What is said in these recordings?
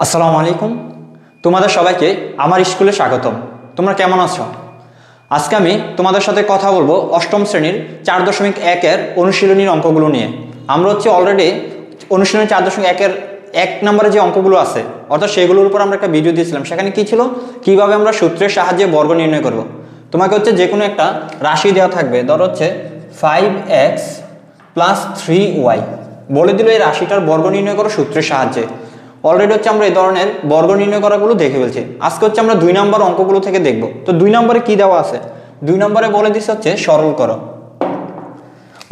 আসসালামু আলাইকুম। তোমাদের সবাইকে আমার স্কুলে স্বাগতম। তোমরা কেমন আছো? আজকে আমি তোমাদের সাথে কথা বলবো অষ্টম শ্রেণীর 4.1 অনুশীলনীর অঙ্কগুলো নিয়ে। আমরা অলরেডি অনুশীলনী 4.1 এক নম্বরে যে অঙ্কগুলো আছে অর্থাৎ সেগুলোর উপর আমরা একটা ভিডিও দিয়েছিলাম। সেখানে কি ছিল, কিভাবে আমরা সূত্রের সাহায্যে বর্গ নির্ণয় করব। তোমাকে যে কোনো একটা রাশি দেওয়া থাকবে, ধরো 5x + 3y, বলে দিল এই রাশিটার বর্গ নির্ণয় করো সূত্রের সাহায্যে। অলরেডি আমরা এই ধরনের বর্গ নির্ণয় করাগুলো দেখে ফেলছি। আজকে আমরা 2 নম্বর অঙ্কগুলো থেকে দেখব। তো 2 নম্বরে কি দেওয়া আছে? 2 নম্বরে বলে দিচ্ছে সরল করো।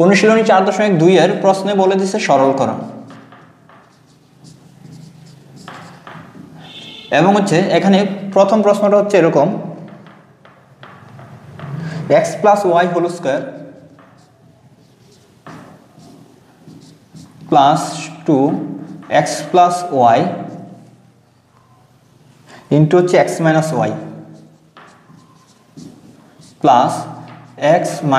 অনুশীলনী 4.2 এর প্রশ্নে বলে দিচ্ছে সরল করো, এবং এখানে প্রথম প্রশ্নটা এরকম, x + y² + 2x + y into x - y plus x -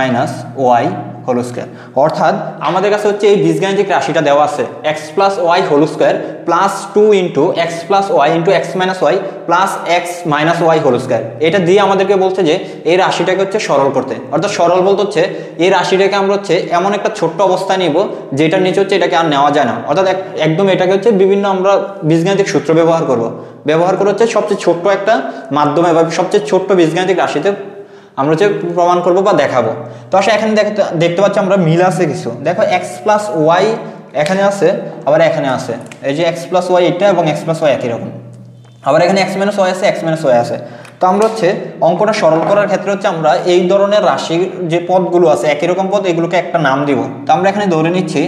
y whole square. অর্থাৎ আমাদের কাছে এই বীজগাণিতিক রাশিটা দেওয়া আছে x + y whole square plus 2 into x + y into x - y plus x - y whole square. এটা দিয়ে আমাদেরকে বলছে যে এই রাশিটাকে সরল করতে। অর্থাৎ সরল বলতে এই রাশিটাকে আমরা এমন একটা ছোট্ট অবস্থায় নিব যেটার নিচে এটাকে আর নেওয়া যায় না। অর্থাৎ একদম এটাকে বিভিন্ন আমরা বীজগাণিতিক সূত্র ব্যবহার করে সবচেয়ে ছোট্ট একটা মাধ্যমে বা সবচেয়ে ছোট্ট বীজগাণিতিক রাশিতে আমরা প্রমাণ করব বা দেখাবো। তো আসলে এখানে দেখতে পাচ্ছি আমরা মিল আছে কিছু। দেখো x + y এখানে আছে, আবার এখানে আছে, এই যে x + y এটা এবং x + y একই রকম, আবার এখানে x - y আছে, x - y আছে। তো আমরা অঙ্কটা সরল করার ক্ষেত্রে আমরা এই ধরনের রাশির যে পদগুলো আছে একই রকম পদ, এগুলোকে একটা নাম দিব। তো আমরা এখানে ধরে নিচ্ছি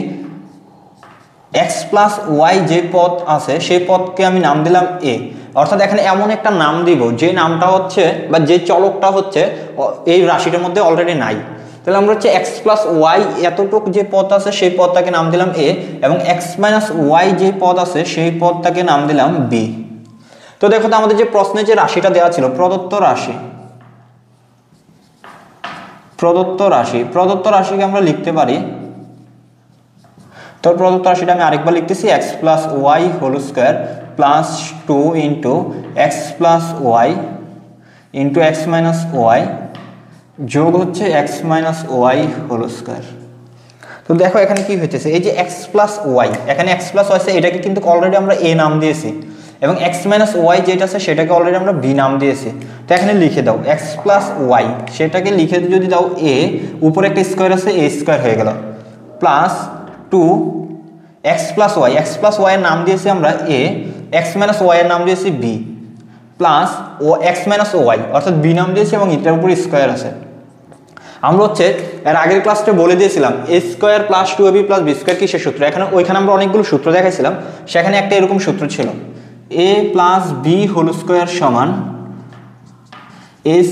x + y যে পদ আছে সেই পদকে আমি নাম দিলাম a। অর্থাৎ এখানে এমন একটা নাম দিব যে নামটা বা যে চলকটা এই রাশিটার মধ্যে অলরেডি নাই। তাহলে আমরা x + y এতটুকু যে পদ আছে সেই পদটাকে নাম দিলাম a, এবং x - y যে পদ আছে সেই পদটাকে নাম দিলাম b। তো দেখো তো আমাদের যে প্রশ্নে যে রাশিটা দেওয়া ছিল প্রদত্ত রাশিকে আমরা লিখতে পারি। তো প্রদত্ত রাশিটা আমি আরেকবার লিখতেছি x + y whole square plus 2 into x + y into x - y যোগ x - y হোল স্কয়ার। তো দেখো এখানে কি হইতেছে, এই যে x + y, এখানে x + y আছে, এটাকে কিন্তু অলরেডি আমরা a নাম দিয়েছি, এবং x - y যেটা আছে সেটাকে অলরেডি আমরা b নাম দিয়েছি। তো এখানে লিখে দাও x + y, সেটাকে লিখে যদি দাও a, উপরে একটা স্কয়ার আছে, a স্কয়ার হয়ে গেল, প্লাস 2 x + y এর নাম দিয়েছি আমরা a, x - y এর নাম দিয়েছি b, প্লাস x - y অর্থাৎ b নাম দিয়েছি এবং এটার উপর স্কয়ার আছে। আমরা এর আগের ক্লাসে বলে দিয়েছিলাম a² + 2ab + b² কিসের সূত্র। ওইখানে আমরা অনেকগুলো সূত্র দেখাইছিলাম, সেখানে একটা এরকম সূত্র ছিল a + b হোল স্কয়ার সমান a² +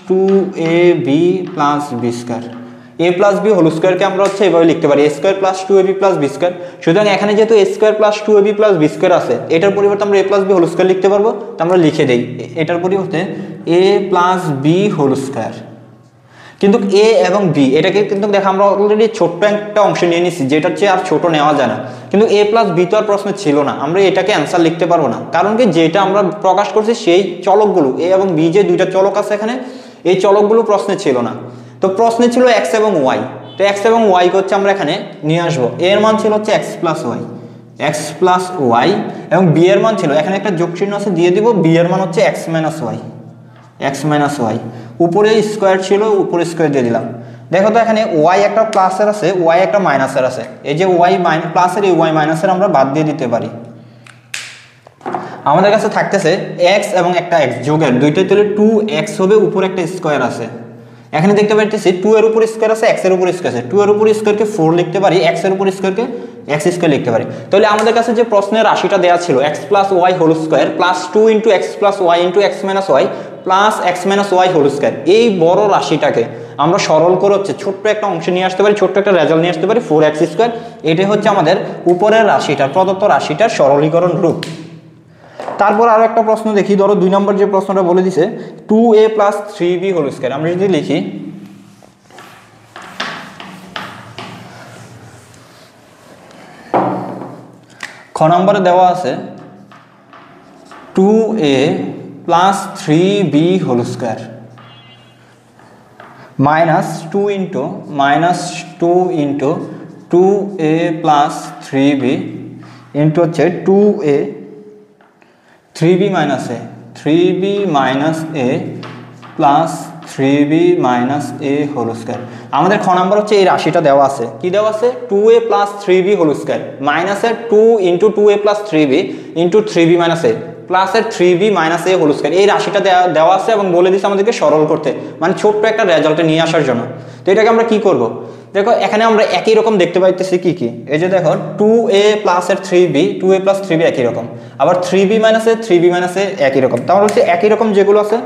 2ab + b²। a + b whole স্কয়ারকে আমরা এভাবে লিখতে পারি a² + 2ab + b²। সুতরাং এখানে যেহেতু a² + 2ab + b² আছে, এটার পরিবর্তে আমরা a + b হোল স্কয়ার লিখতে পারবো। তো আমরা লিখে দেই এটার পরিবর্তে a + b হোল স্কয়ার। কিন্তু a এবং b এটাকে কিন্তু দেখো আমরা অলরেডি ছোট্ট একটা অংশ নিয়ে নিছি, যেটা আর ছোট নেওয়া যায় না। কিন্তু a + b তো আর প্রশ্নে ছিল না, আমরা এটাকে অ্যান্সার লিখতে পারবো না, কারণ কি যেটা আমরা প্রকাশ করছি সেই চলকগুলো a এবং b, যে দুইটা চলক আছে এখানে, এই চলকগুলো প্রশ্নে ছিল না। তো প্রশ্নে ছিল x এবং y। তো x এবং y কে আমরা এখানে নিয়ে আসবো। a এর মান ছিল x + y, এবং b এর মান ছিল, এখানে একটা যোগ চিহ্ন আছে দিয়ে দিব, b এর মান x - y, উপরে স্কয়ার ছিল, উপরে স্কয়ার দিয়ে দিলাম। দেখো তো এখানে y একটা প্লাসের আছে, y একটা মাইনাসের আছে, এই যে y প্লাসের, এই y মাইনাসের আমরা বাদ দিয়ে দিতে পারি। আমাদের কাছে থাকতেছে x এবং একটা x যোগের, দুইটাই তাহলে 2x হবে, উপরে একটা স্কয়ার আছে। এখানে দেখতে পাচ্ছি 2 এর উপর স্কয়ার আছে, x এর উপর স্কয়ার আছে, 2 এর উপর স্কয়ারকে 4 লিখতে পারি, x এর উপর স্কয়ারকে x² লিখতে পারি। তাহলে আমাদের কাছে যে প্রশ্নের রাশিটা দেওয়া ছিল x + y whole square plus 2 into x + y into x - y plus x - y whole square, এই বড় রাশিটাকে আমরা সরল করে ছোট্ট একটা অংশ নিয়ে আসতে পারি, ছোট্ট একটা রেজাল্ট নিয়ে আসতে পারি 4x²। এটাই আমাদের উপরের রাশিটার, প্রদত্ত রাশিটার সরলীকরণ রূপ। তারপর আরো একটা প্রশ্ন দেখি। ধরো 2 নম্বর যে প্রশ্নটা বলে দিছে 2a + 3b হোল স্কয়ার। আমরা যদি লিখি খ নম্বরে দেওয়া আছে 2a plus 3b whole square minus 2 into 2a plus 3b into হচ্ছে 2a 3b minus a 3b minus a plus 3b minus a whole square. আমাদের খ নাম্বার হচ্ছে এই রাশিটা দেওয়া আছে, কি দেওয়া আছে 2a plus 3b whole square মাইনাসের 2 into 2a plus 3b into 3b minus a প্লাসের 3b minus a whole square. এই রাশিটা দেওয়া আছে এবং বলে দিচ্ছে আমাদেরকে সরল করতে, মানে ছোট্ট একটা রেজাল্টে নিয়ে আসার জন্য। তো এটাকে আমরা কি করব, দেখো এখানে আমরা একই রকম দেখতে পাইতেছি কি কি, এই যে দেখো 2a প্লাসের 3b 2a প্লাস 3b একই রকম, আবার 3b minus a 3b minus a একই রকম। তাহলে হচ্ছে একই রকম যেগুলো আছে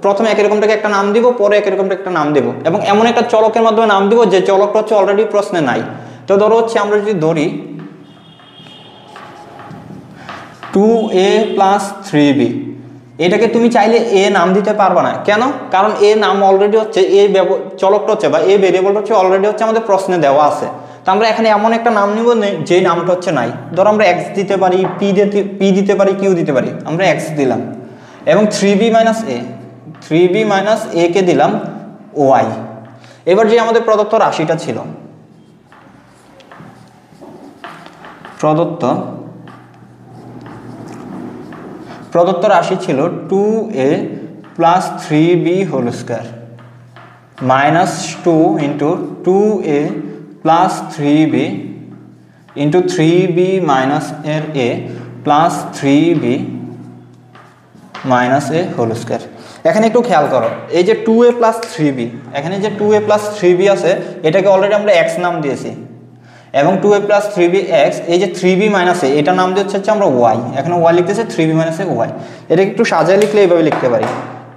প্রথমে একই রকমটাকে একটা নাম দিব, পরে একই রকমটা একটা নাম দেব, এবং এমন একটা চলকের মাধ্যমে নাম দিব যে চলকটা হচ্ছে অলরেডি প্রশ্নে নাই। তো ধরো হচ্ছে আমরা যদি ধরি 2a প্লাস 3b, এটাকে তুমি চাইলে a নাম দিতে পারবা না, কেন? কারণ a নাম অলরেডি হচ্ছে চলকটা হচ্ছে বা a ভেরিয়েবলটা হচ্ছে অলরেডি হচ্ছে আমাদের প্রশ্নে দেওয়া আছে। তো আমরা এখানে এমন একটা নাম নিব যে নামটা হচ্ছে নাই। ধরো আমরা x দিতে পারি, p দিতে পারি, q দিতে পারি, আমরা x দিলাম, এবং 3b মাইনাস a কে দিলাম y। এবার যে আমাদের প্রদত্ত রাশিটা ছিল, প্রদত্ত রাশি ছিল 2a plus 3b whole square minus 2 into 2a plus 3b into 3b minus এর a plus 3b minus a whole square. এখানে একটু খেয়াল করো, এই যে 2a প্লাস 3b, এখানে যে 2a প্লাস 3b আছে এটাকে অলরেডি আমরা x নাম দিয়েছি, এবং 2a প্লাস 3b x, এই যে 3b মাইনাস a এটা নাম দিচ্ছে হচ্ছে আমরা y, এখানে y লিখতেছে 3b মাইনাস a y। এটাকে একটু সাজায় লিখলে এইভাবে লিখতে পারি,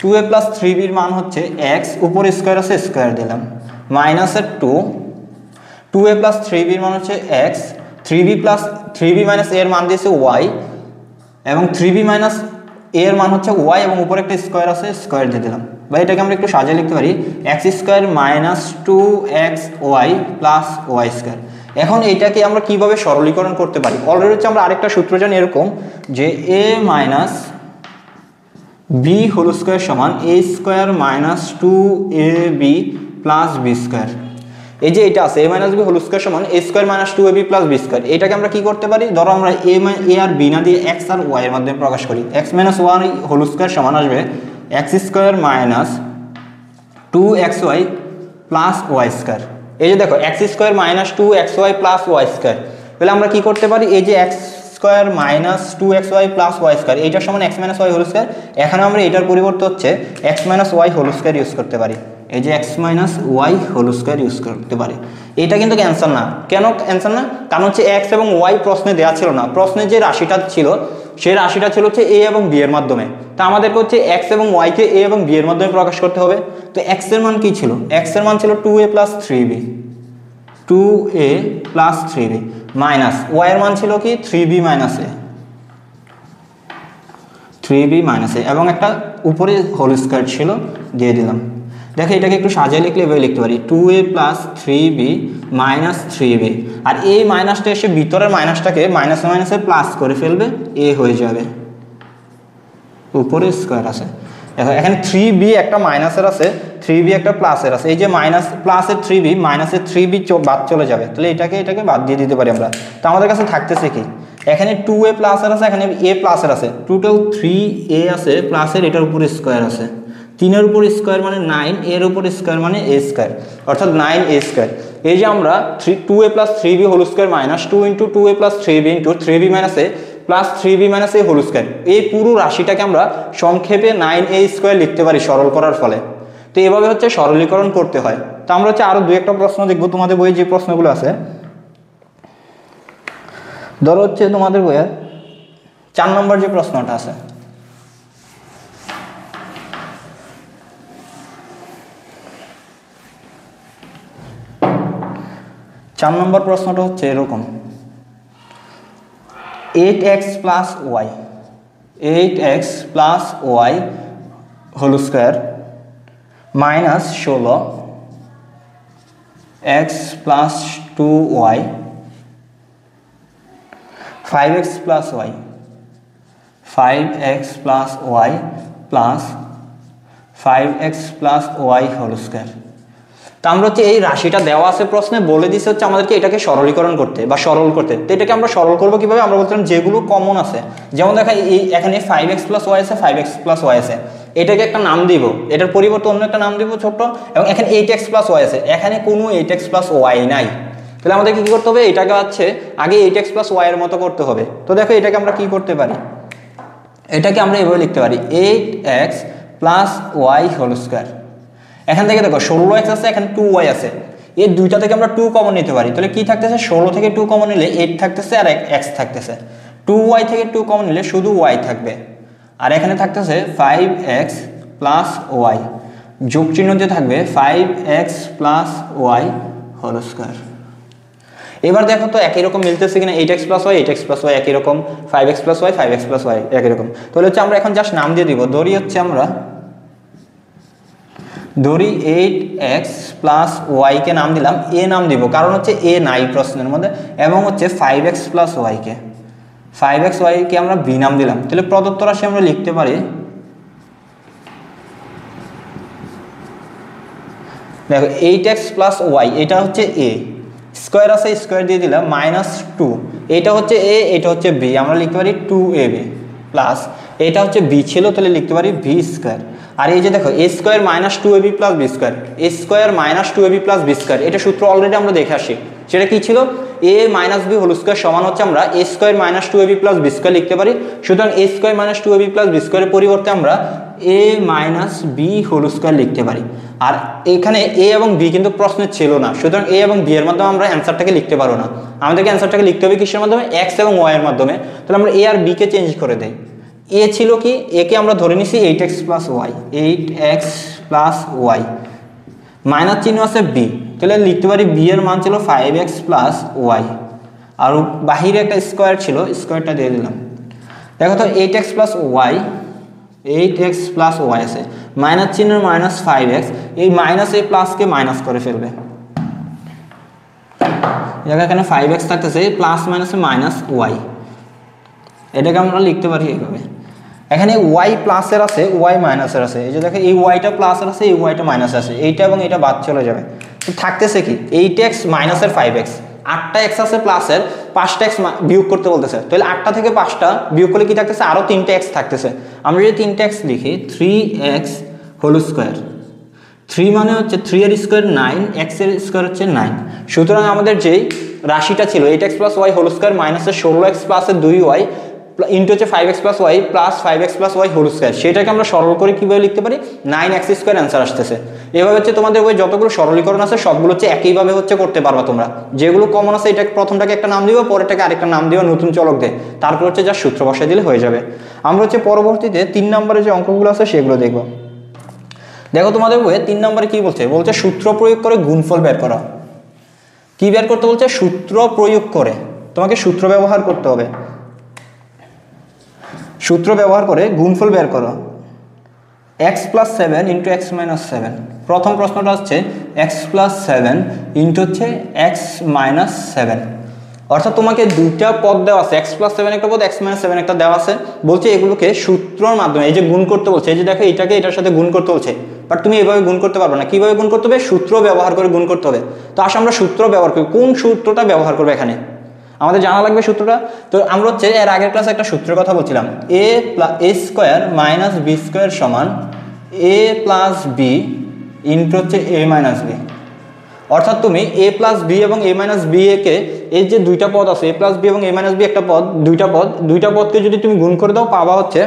2a প্লাস 3b এর মান হচ্ছে x, উপরে স্কোয়ার আছে স্কোয়ার দিলাম, মাইনাসের 2a প্লাস 3b এর মান হচ্ছে x, 3b মাইনাস a এর মান দিয়েছে y, এবং 3b মাইনাস a এর মান হচ্ছে y, এবং উপরে একটা স্কোয়ার আছে স্কোয়ার দিয়ে দিলাম। বা এটাকে আমরা একটু সাজিয়ে লিখতে পারি x square minus 2xy plus y square. এখন এইটাকে আমরা কিভাবে সরলীকরণ করতে পারি, অলরেডি হচ্ছে আমরা আরেকটা সূত্র জানি এরকম যে a minus b whole square সমান a square minus 2ab plus b square. এই যে এটা আছে a minus b whole square সমান a square minus 2ab plus b square. এটাকে আমরা কি করতে পারি, ধরো আমরা a আর b না দিয়ে x আর y এর মাধ্যমে প্রকাশ করি, x মাইনাস 1 হোল স্কোয়ার সমান আসবে x square minus 2xy plus y square. এই যে দেখো x square minus 2xy plus y square, তাহলে আমরা কি করতে পারি, এই যে x square minus 2xy plus y square এইটার সমান x minus y whole square, এখানে আমরা এটার পরিবর্তে হচ্ছে x minus y whole square use করতে পারি, এই যে x minus y whole square use করতে পারি। এটা কিন্তু অ্যান্সার না, কেন অ্যান্সার না, কারণ হচ্ছে x এবং y প্রশ্নে দেওয়া ছিল না, প্রশ্নে যে রাশিটা ছিল সেই রাশিটা ছিল হচ্ছে a এবং b এর মাধ্যমে। তা আমাদেরকে হচ্ছে x এবং y কে a এবং b এর মাধ্যমে প্রকাশ করতে হবে। তো x এর মান কি ছিল, x এর মান ছিল 2a plus 3b, 2a plus 3b minus y এর মান ছিল কি 3b minus a, 3b minus a, এবং একটা উপরে হোল স্কোয়ার ছিল দিয়ে দিলাম। দেখো এটাকে একটু সাজিয়ে লিখলে এভাবে লিখতে পারি 2a plus 3b minus 3b, আর এই মাইনাসটা এসে ভিতরের মাইনাসটাকে মাইনাসে মাইনাসে প্লাস করে ফেলবে, a হয়ে যাবে, উপরে স্কোয়ার আছে। দেখো এখানে 3b একটা মাইনাসের আছে, 3b একটা প্লাসের আছে, এই যে মাইনাস প্লাসের 3b মাইনাসের 3b বাদ চলে যাবে, তাহলে এটাকে বাদ দিয়ে দিতে পারি আমরা। তো আমাদের কাছে থাকতেছে কি, এখানে 2a প্লাসের আছে, এখানে a প্লাসের আছে, টোটাল 3a আছে প্লাসের, এটার উপরে স্কোয়ার আছে, 3 এর উপর স্কোয়ার মানে 9, এর উপর স্কোয়ার মানে a স্কোয়ার, অর্থাৎ 9a স্কোয়ার। এই যে আমরা 2a plus 3b whole square minus 2 into 2a plus 3b into 3b minus a plus 3b minus a whole square, এই পুরো রাশিটাকে আমরা সংক্ষেপে 9a স্কোয়ার লিখতে পারি সরল করার ফলে। তো এভাবে হচ্ছে সরলীকরণ করতে হয়। তো আমরা হচ্ছে আরো 2-1টা প্রশ্ন দেখবো তোমাদের বইয়ে যে প্রশ্নগুলো আছে। ধরো হচ্ছে তোমাদের বইয়ে 4 নম্বর যে প্রশ্নটা আছে, চার নম্বর প্রশ্নটা হচ্ছে এরকম 8x plus y, 8x plus y whole square minus 16x plus 2y, 5x plus y, 5x plus y plus 5x plus y whole square. তো আমরা হচ্ছে এই রাশিটা দেওয়া আছে প্রশ্নে, বলে দিচ্ছে হচ্ছে আমাদেরকে এটাকে সরলীকরণ করতে বা সরল করতে। তো এটাকে আমরা সরল করবো কিভাবে? আমরা বলছিলাম যেগুলো কমন আছে, যেমন দেখা এই এখানে 5x প্লাস ওয়াই আছে, 5x প্লাস ওয়াই আছে, এটাকে একটা নাম দিব, এটার পরিবর্তে অন্য একটা নাম দিব ছোট্ট। এবং এখানে 8x প্লাস ওয়াই আছে, এখানে কোনো 8x প্লাস ওয়াই নাই। তাহলে আমাদেরকে কী করতে হবে? এটাকে হচ্ছে আগে 8x প্লাস ওয়াই এর মতো করতে হবে। তো দেখো এটাকে আমরা কি করতে পারি, এটাকে আমরা এভাবে লিখতে পারি 8x plus y whole square. এখান থেকে দেখো 16x আছে, এখানে 2y আছে, এই দুইটা থেকে আমরা 2 কমন নিতে পারি। তাহলে কি থাকতেছে? 16 থেকে 2 কমন নিলে 8 থাকতেছে আর x থাকতেছে। 2y থেকে 2 কমন নিলে শুধু y থাকবে। আর এখানে থাকতেছে 5x প্লাস ওয়াই, যোগ চিহ্ন দিয়ে থাকবে 5x plus y whole square. এবার দেখো তো একই রকম মিলতেছে কিনা, 8x plus y 8x plus Y একই রকম, 5x plus Y 5x plus Y একই রকম। তাহলে হচ্ছে আমরা এখন জাস্ট নাম দিয়ে দিব, ধরি হচ্ছে আমরা 8x প্লাস ওয়াইকে নাম দিলাম এ নাম দিব, কারণ হচ্ছে এ নাই প্রশ্নের মধ্যে, এবং হচ্ছে 5x প্লাস ওয়াইকে 5x ওয়াইকে আমরা বি নাম দিলাম। তাহলে প্রদত্ত রাশি আমরা লিখতে পারি, দেখো 8x প্লাস ওয়াই এটা হচ্ছে এ, স্কোয়ার আছে স্কোয়ার দিয়ে দিলাম, -2, এটা হচ্ছে এ এটা হচ্ছে বি, আমরা লিখতে পারি 2ab প্লাস এটা হচ্ছে বি ছিল, তাহলে লিখতে পারি বি স্কোয়ার। আর এই যে দেখো A square -2ab plus B square, A square -2ab plus B square, এটা সূত্র অলরেডি আমরা দেখে আসি। সেটা কি ছিল? a minus B whole square সমান হচ্ছে আমরা A square -2ab plus B square লিখতে পারি। সুতরাং এ স্কোয়ার -2ab প্লাস বি স্কোয়ারের পরিবর্তে আমরা a minus B whole square লিখতে পারি। আর এখানে এ এবং বি কিন্তু প্রশ্নে ছিল না, সুতরাং এ এবং বি এর মাধ্যমে আমরা অ্যান্সারটাকে লিখতে পারবো না। আমাদেরকে অ্যান্সারটাকে লিখতে হবে কিসের মাধ্যমে? এক্স এবং ওয়াই এর মাধ্যমে। তাহলে আমরা এ আর বি কে চেঞ্জ করে দেই। এ ছিল কি? এ কে আমরা ধরে নিছি 8x plus y, 8x plus y, minus চিহ্ন আছে বি, তাহলে লিখতে পারি বি এর মান ছিল 5x প্লাস ওয়াই, আর বাহিরে একটা স্কোয়ার ছিল, স্কোয়ারটা দিয়ে দিলাম। দেখো তো 8x plus y, 8x plus y আছে, মাইনাস চিহ্ন -5x, এই মাইনাস এই প্লাসকে মাইনাস করে ফেলবে, এখানে 5x থাকতেছে, প্লাস মাইনাসে মাইনাস ওয়াই, এটাকে আমরা লিখতে পারি এইভাবে। এখানে ওয়াই প্লাসের আছে ওয়াই মাইনাসের আছে, এই যে দেখো এই ওয়াইটা প্লাসের আছে এই ওয়াইটা মাইনাস আছে, এইটা এবং এটা বাদ চলে যাবে। তো থাকতেছে কি? 8x মাইনাসের 5x, 8টা x আছে প্লাসের, 5টা x বিয়োগ করতে বলতেছে, তাহলে 8টা থেকে 5টা বিয়োগ করলে কি থাকতেছে? আরও 3টা x থাকতেছে। আমরা যদি 3টা x লিখি 3x হোল স্কোয়ার, 3 মানে হচ্ছে 3 এর স্কোয়ার 9, x এর স্কোয়ার হচ্ছে 9। সুতরাং আমাদের যেই রাশিটা ছিল 8x plus y whole square মাইনাসের 16x প্লাসের 2y ইন্টু হচ্ছে 5x plus y plus 5x plus y whole square, সেটাকে আমরা সরল করে কীভাবে লিখতে পারি? 9x স্কোয়ার অ্যান্সার আসতেছে। এভাবে হচ্ছে তোমাদের ওই যতগুলো সরলীকরণ আছে সবগুলো হচ্ছে একইভাবে হচ্ছে করতে পারবা তোমরা। যেগুলো কমন আছে এটাকে প্রথমটাকে একটা নাম দিবা, পরেরটাকে আরেকটা নাম দিবা, নতুন চলক দিয়ে, তারপর হচ্ছে যা সূত্র বসায় দিলে হয়ে যাবে। আমরা হচ্ছে পরবর্তীতে 3 নম্বরে যে অঙ্কগুলো আছে সেগুলো দেখব। দেখো তোমাদের বইয়ে 3 নম্বরে কি বলছে? বলছে সূত্র প্রয়োগ করে গুণফল বের করা। কি বের করতে বলছে? সূত্র প্রয়োগ করে, তোমাকে সূত্র ব্যবহার করতে হবে। সূত্র ব্যবহার করে গুণফল বের করো, x plus 7 into x minus 7। প্রথম প্রশ্নটা হচ্ছে x প্লাস 7 ইন্টু হচ্ছে এক্স মাইনাস 7, অর্থাৎ তোমাকে দুইটা পদ দেওয়া আছে, x প্লাস 7 একটা পদ, x মাইনাস 7 একটা দেওয়া আছে, বলছে এগুলোকে সূত্রর মাধ্যমে এই যে গুণ করতে বলছে, এই যে দেখো এটাকে এটার সাথে গুণ করতে বলছে, বাট তুমি এভাবে গুণ করতে পারবে না। কিভাবে গুণ করতে হবে? সূত্র ব্যবহার করে গুণ করতে হবে। তো আসলে আমরা সূত্র ব্যবহার করি, কোন সূত্রটা ব্যবহার করবে এখানে আমাদের জানা লাগবে সূত্রটা। তো আমরা হচ্ছে এর আগের ক্লাসে একটা সূত্রের কথা বলছিলাম, a square minus b square সমান a প্লাস বি ইন্টু হচ্ছে a মাইনাস বি। অর্থাৎ তুমি a প্লাস বি এবং a মাইনাস বি কে, এই যে দুইটা পদ আছে a প্লাস বি এবং a মাইনাস বি একটা পদ, দুইটা পদকে যদি তুমি গুণ করে দাও পাবা হচ্ছে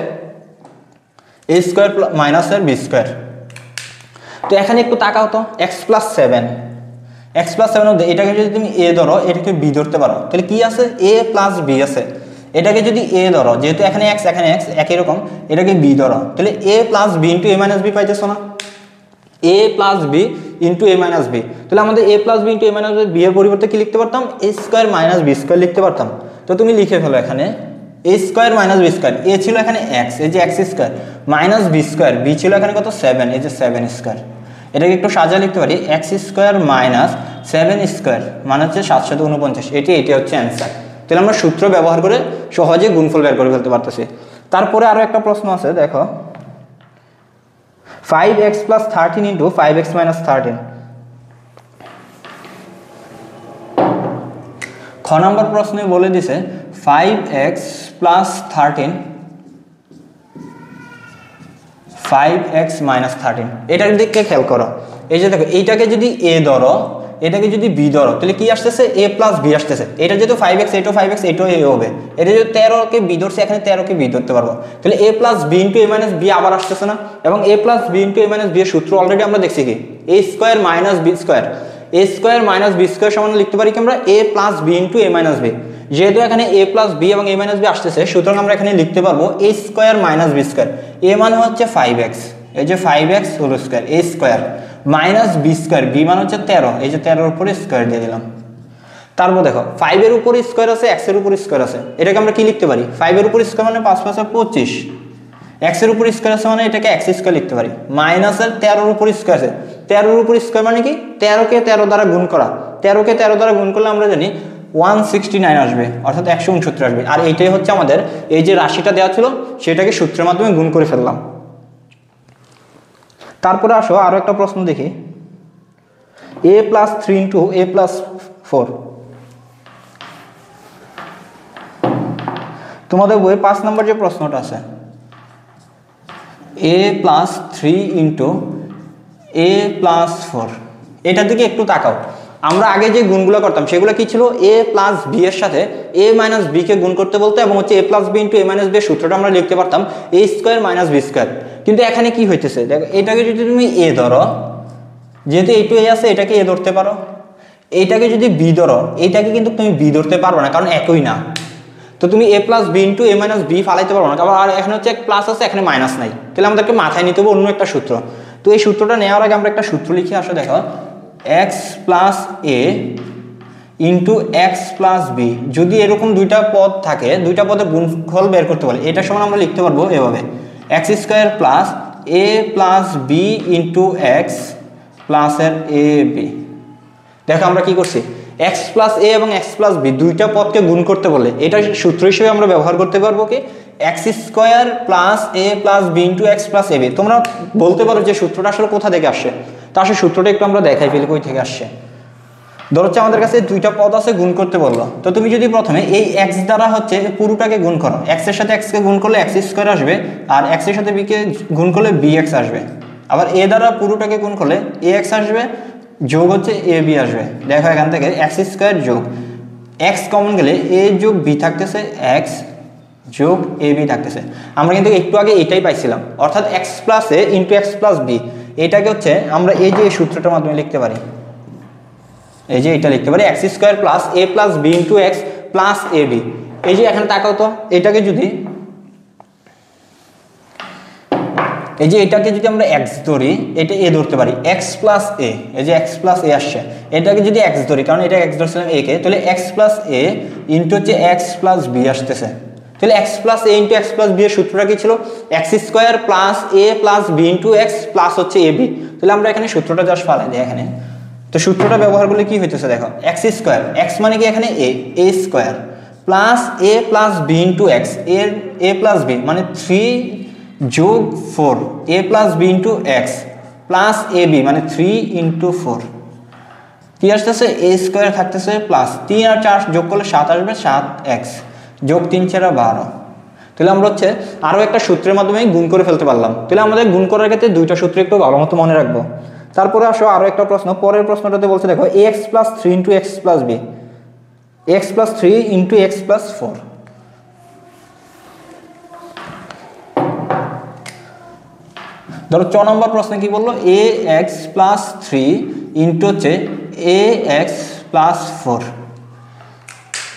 a স্কোয়ার মাইনাসের বি স্কোয়ার। তো এখানে একটু তাকাও তো, x প্লাস 7, x প্লাস 7 মধ্যে এটাকে যদি তুমি a ধরো, এটাকে b ধরতে পারো, তাহলে কি আছে? a প্লাস বি আছে। এটাকে যদি a ধরো, যেহেতু এখানে x একই রকম, এটাকে b ধরো, তাহলে a plus b into a minus b পাইতেছো না? a plus b into a minus b, তাহলে আমাদের a plus b into a minus b এর পরিবর্তে কি লিখতে পারতাম? a square minus b square লিখতে পারতাম। তো তুমি লিখে ফেলো এখানে a square minus b square, a ছিল এখানে x, এই যে x square minus b square, b ছিল এখানে কত? 7, এই যে 7 স্কোয়ার। এটাকে একটু সাজা লিখতে পারি, x স্কোয়ার মাইনাস 7 স্কোয়ার মানে হচ্ছে 749, এটা হচ্ছে অ্যান্সার। তাহলে আমরা সূত্র ব্যবহার করে সহজে গুণফল বের করে ফেলতে পারতেছি। তারপরে আরো একটা প্রশ্ন আছে, দেখো 5x + 13 × 5x - 13। খ নম্বর প্রশ্নে বলে দিছে 5x + 13 5x - 13। এটার দিকে খেয়াল করো, এই যে দেখো এইটাকে যদি a ধরো, এটাকে যদি b ধরো, তাহলে কি আসতেছে a + b আসতেছে। এটা যেহেতু 5x, এটাও 5x, এটাও a হবে। এটা যদি 13 কে b ধরছে, এখানে 13 কে b ধরতে পারবো, তাহলে a + b × a - b আবার আসতেছে না। এবং a + b × a - b এর সূত্র অলরেডি আমরা দেখছি কি a² - b²। a² - b² সমান লিখতে পারি কি আমরা a + b × a - b। যেহেতু এখানে a + b এবং a - b আসতেছে, সুতরাং আমরা এখানে লিখতে পারবো a² - b²। a মানে হচ্ছে 5x, এই যে 5x² a² - b², b মানে হচ্ছে 13, এই যে 13 এর উপরে স্কয়ার দিয়ে দিলাম। তারপর দেখো 5 এর উপরে স্কয়ার আছে, x এর উপরে স্কয়ার আছে, এটাকে আমরা কি লিখতে পারি 5 এর উপরে স্কয়ার মানে 5 × 5 = 25, x এর উপরে স্কয়ার আছে মানে এটাকে x² লিখতে পারি, মাইনাস এর 13 এর উপরে স্কয়ার আছে, 13 এর উপরে স্কয়ার মানে কি 13 কে 13 দ্বারা গুণ করা, 13 কে 13 দ্বারা গুণ করলে আমরা জানি 169 আসবে, অর্থাৎ 169 আসবে। আর এইটাই হচ্ছে আমাদের এই যে রাশিটা দেওয়া ছিল সেটাকে সূত্রের মাধ্যমে গুণ করে ফেললাম। তারপরে আসো আরো একটা প্রশ্ন দেখি, a + 3 × a + 4। তোমাদের বইয়ে 5 নম্বর যে প্রশ্নটা আছে a + 3 × a + 4, এটার দিকে একটু তাকাও। আমরা আগে যে গুণগুলো করতাম সেগুলো কি ছিল, a + b এর সাথে a - b কে গুণ করতে বলতো, এবং হচ্ছে a + b × a - b এর সূত্রটা আমরা লিখতে পারতাম a² - b²। কিন্তু এখানে কি হইতেছে দেখো, এটাকে যদি তুমি a ধরো, যেহেতু এইটু a আছে এটাকে a ধরতে পারো, এইটাকে যদি b ধরো, এইটাকে কিন্তু তুমি b ধরতে পারবে না, কারণ একই না। তো তুমি a + b × a - b ফালাইতে পারবো না, কারণ আর এখানে হচ্ছে প্লাস আছে, এখানে মাইনাস নাই, তাহলে আমাদেরকে মাথায় নিতে হবে অন্য একটা সূত্র। তো এই সূত্রটা নেওয়ার আগে আমরা একটা সূত্র লিখে আসো, দেখো x + a × x + b। যদি এরকম দুইটা পদ থাকে, দুইটা পদের গুণফল বের করতে বলে, এটা সমান আমরা লিখতে পারবো এভাবে x² + a + b × x + এর ab। দেখো আমরা কি করছি, x + a এবং x + b দুইটা পদকে গুণ করতে বলে এটা সূত্র হিসেবে আমরা ব্যবহার করতে পারবো কি x² + a + b × x + ab। তোমরা বলতে পারো যে সূত্রটা আসলে কোথা থেকে আসছে, তো আসলে সূত্রটা একটু আমরা দেখাই ফেলি কই থেকে আসছে। ধরো হচ্ছে আমাদের কাছে দুইটা পদ আছে, গুণ করতে বললো, তো তুমি যদি প্রথমে এই x দ্বারা হচ্ছে পুরোটাকে গুণ করো, x এর সাথে x কে গুণ করলে x² আসবে, আর x এর সাথে b কে গুণ করলে bx আসবে, আবার a দ্বারা পুরোটাকে গুণ করলে ax আসবে, যোগ হচ্ছে ab আসবে। দেখো এখান থেকে x² যোগ x কমন গেলে a যোগ b থাকতেছে, x যোগ ab থাকতেছে। আমরা কিন্তু একটু আগে এটাই পাইছিলাম, অর্থাৎ x + a × x + b, এটাকে হচ্ছে আমরা এই যে সূত্রটার মাধ্যমে লিখতে পারি, এই যে এটা লিখতে পারি x² + a + b × x + ab। এই যে এখানে তাকাও তো, এটাকে যদি এই যে এটাকে যদি আমরা x ধরি, এটা a ধরতে পারি, x + a, এই যে x + a আসছে, এটাকে যদি x ধরি, কারণ এটা x ধরছিলাম a কে, তাহলে x + a হচ্ছে x + b আসতেছে। তাহলে x + a × x + b এর সূত্রটা কি ছিল, x² + a + b × x + হচ্ছে ab। তাহলে আমরা এখানে সূত্রটা জাস্ট ফালাই দিই এখানে। তো সূত্রটা ব্যবহার করলে কি হইতেছে দেখো, x² x মানে কি এখানে a² + a + b × x, এর a + b মানে 3 যোগ 4 a + b × x + ab মানে 3 × 4, কি আসতেছে a² থাকতেছে প্লাস 3 আর 4 যোগ করলে 7 আসবে, 7x যোগ 3 × 4 = 12। তাহলে আমরা হচ্ছে আরো একটা সূত্রের মাধ্যমে গুণ করে ফেলতে পারলাম। তাহলে আমাদের গুণ করার ক্ষেত্রে দুইটা সূত্র একটু ভালো মতো মনে রাখবো। তারপরে আসো আরো একটা প্রশ্ন, পরের প্রশ্নটাতে বলছে দেখো ax + 3 × x + b, x + 3 × x + 4। ধরো 6 নম্বর প্রশ্নে কি বললো, ax + 3 হচ্ছে ax + 4।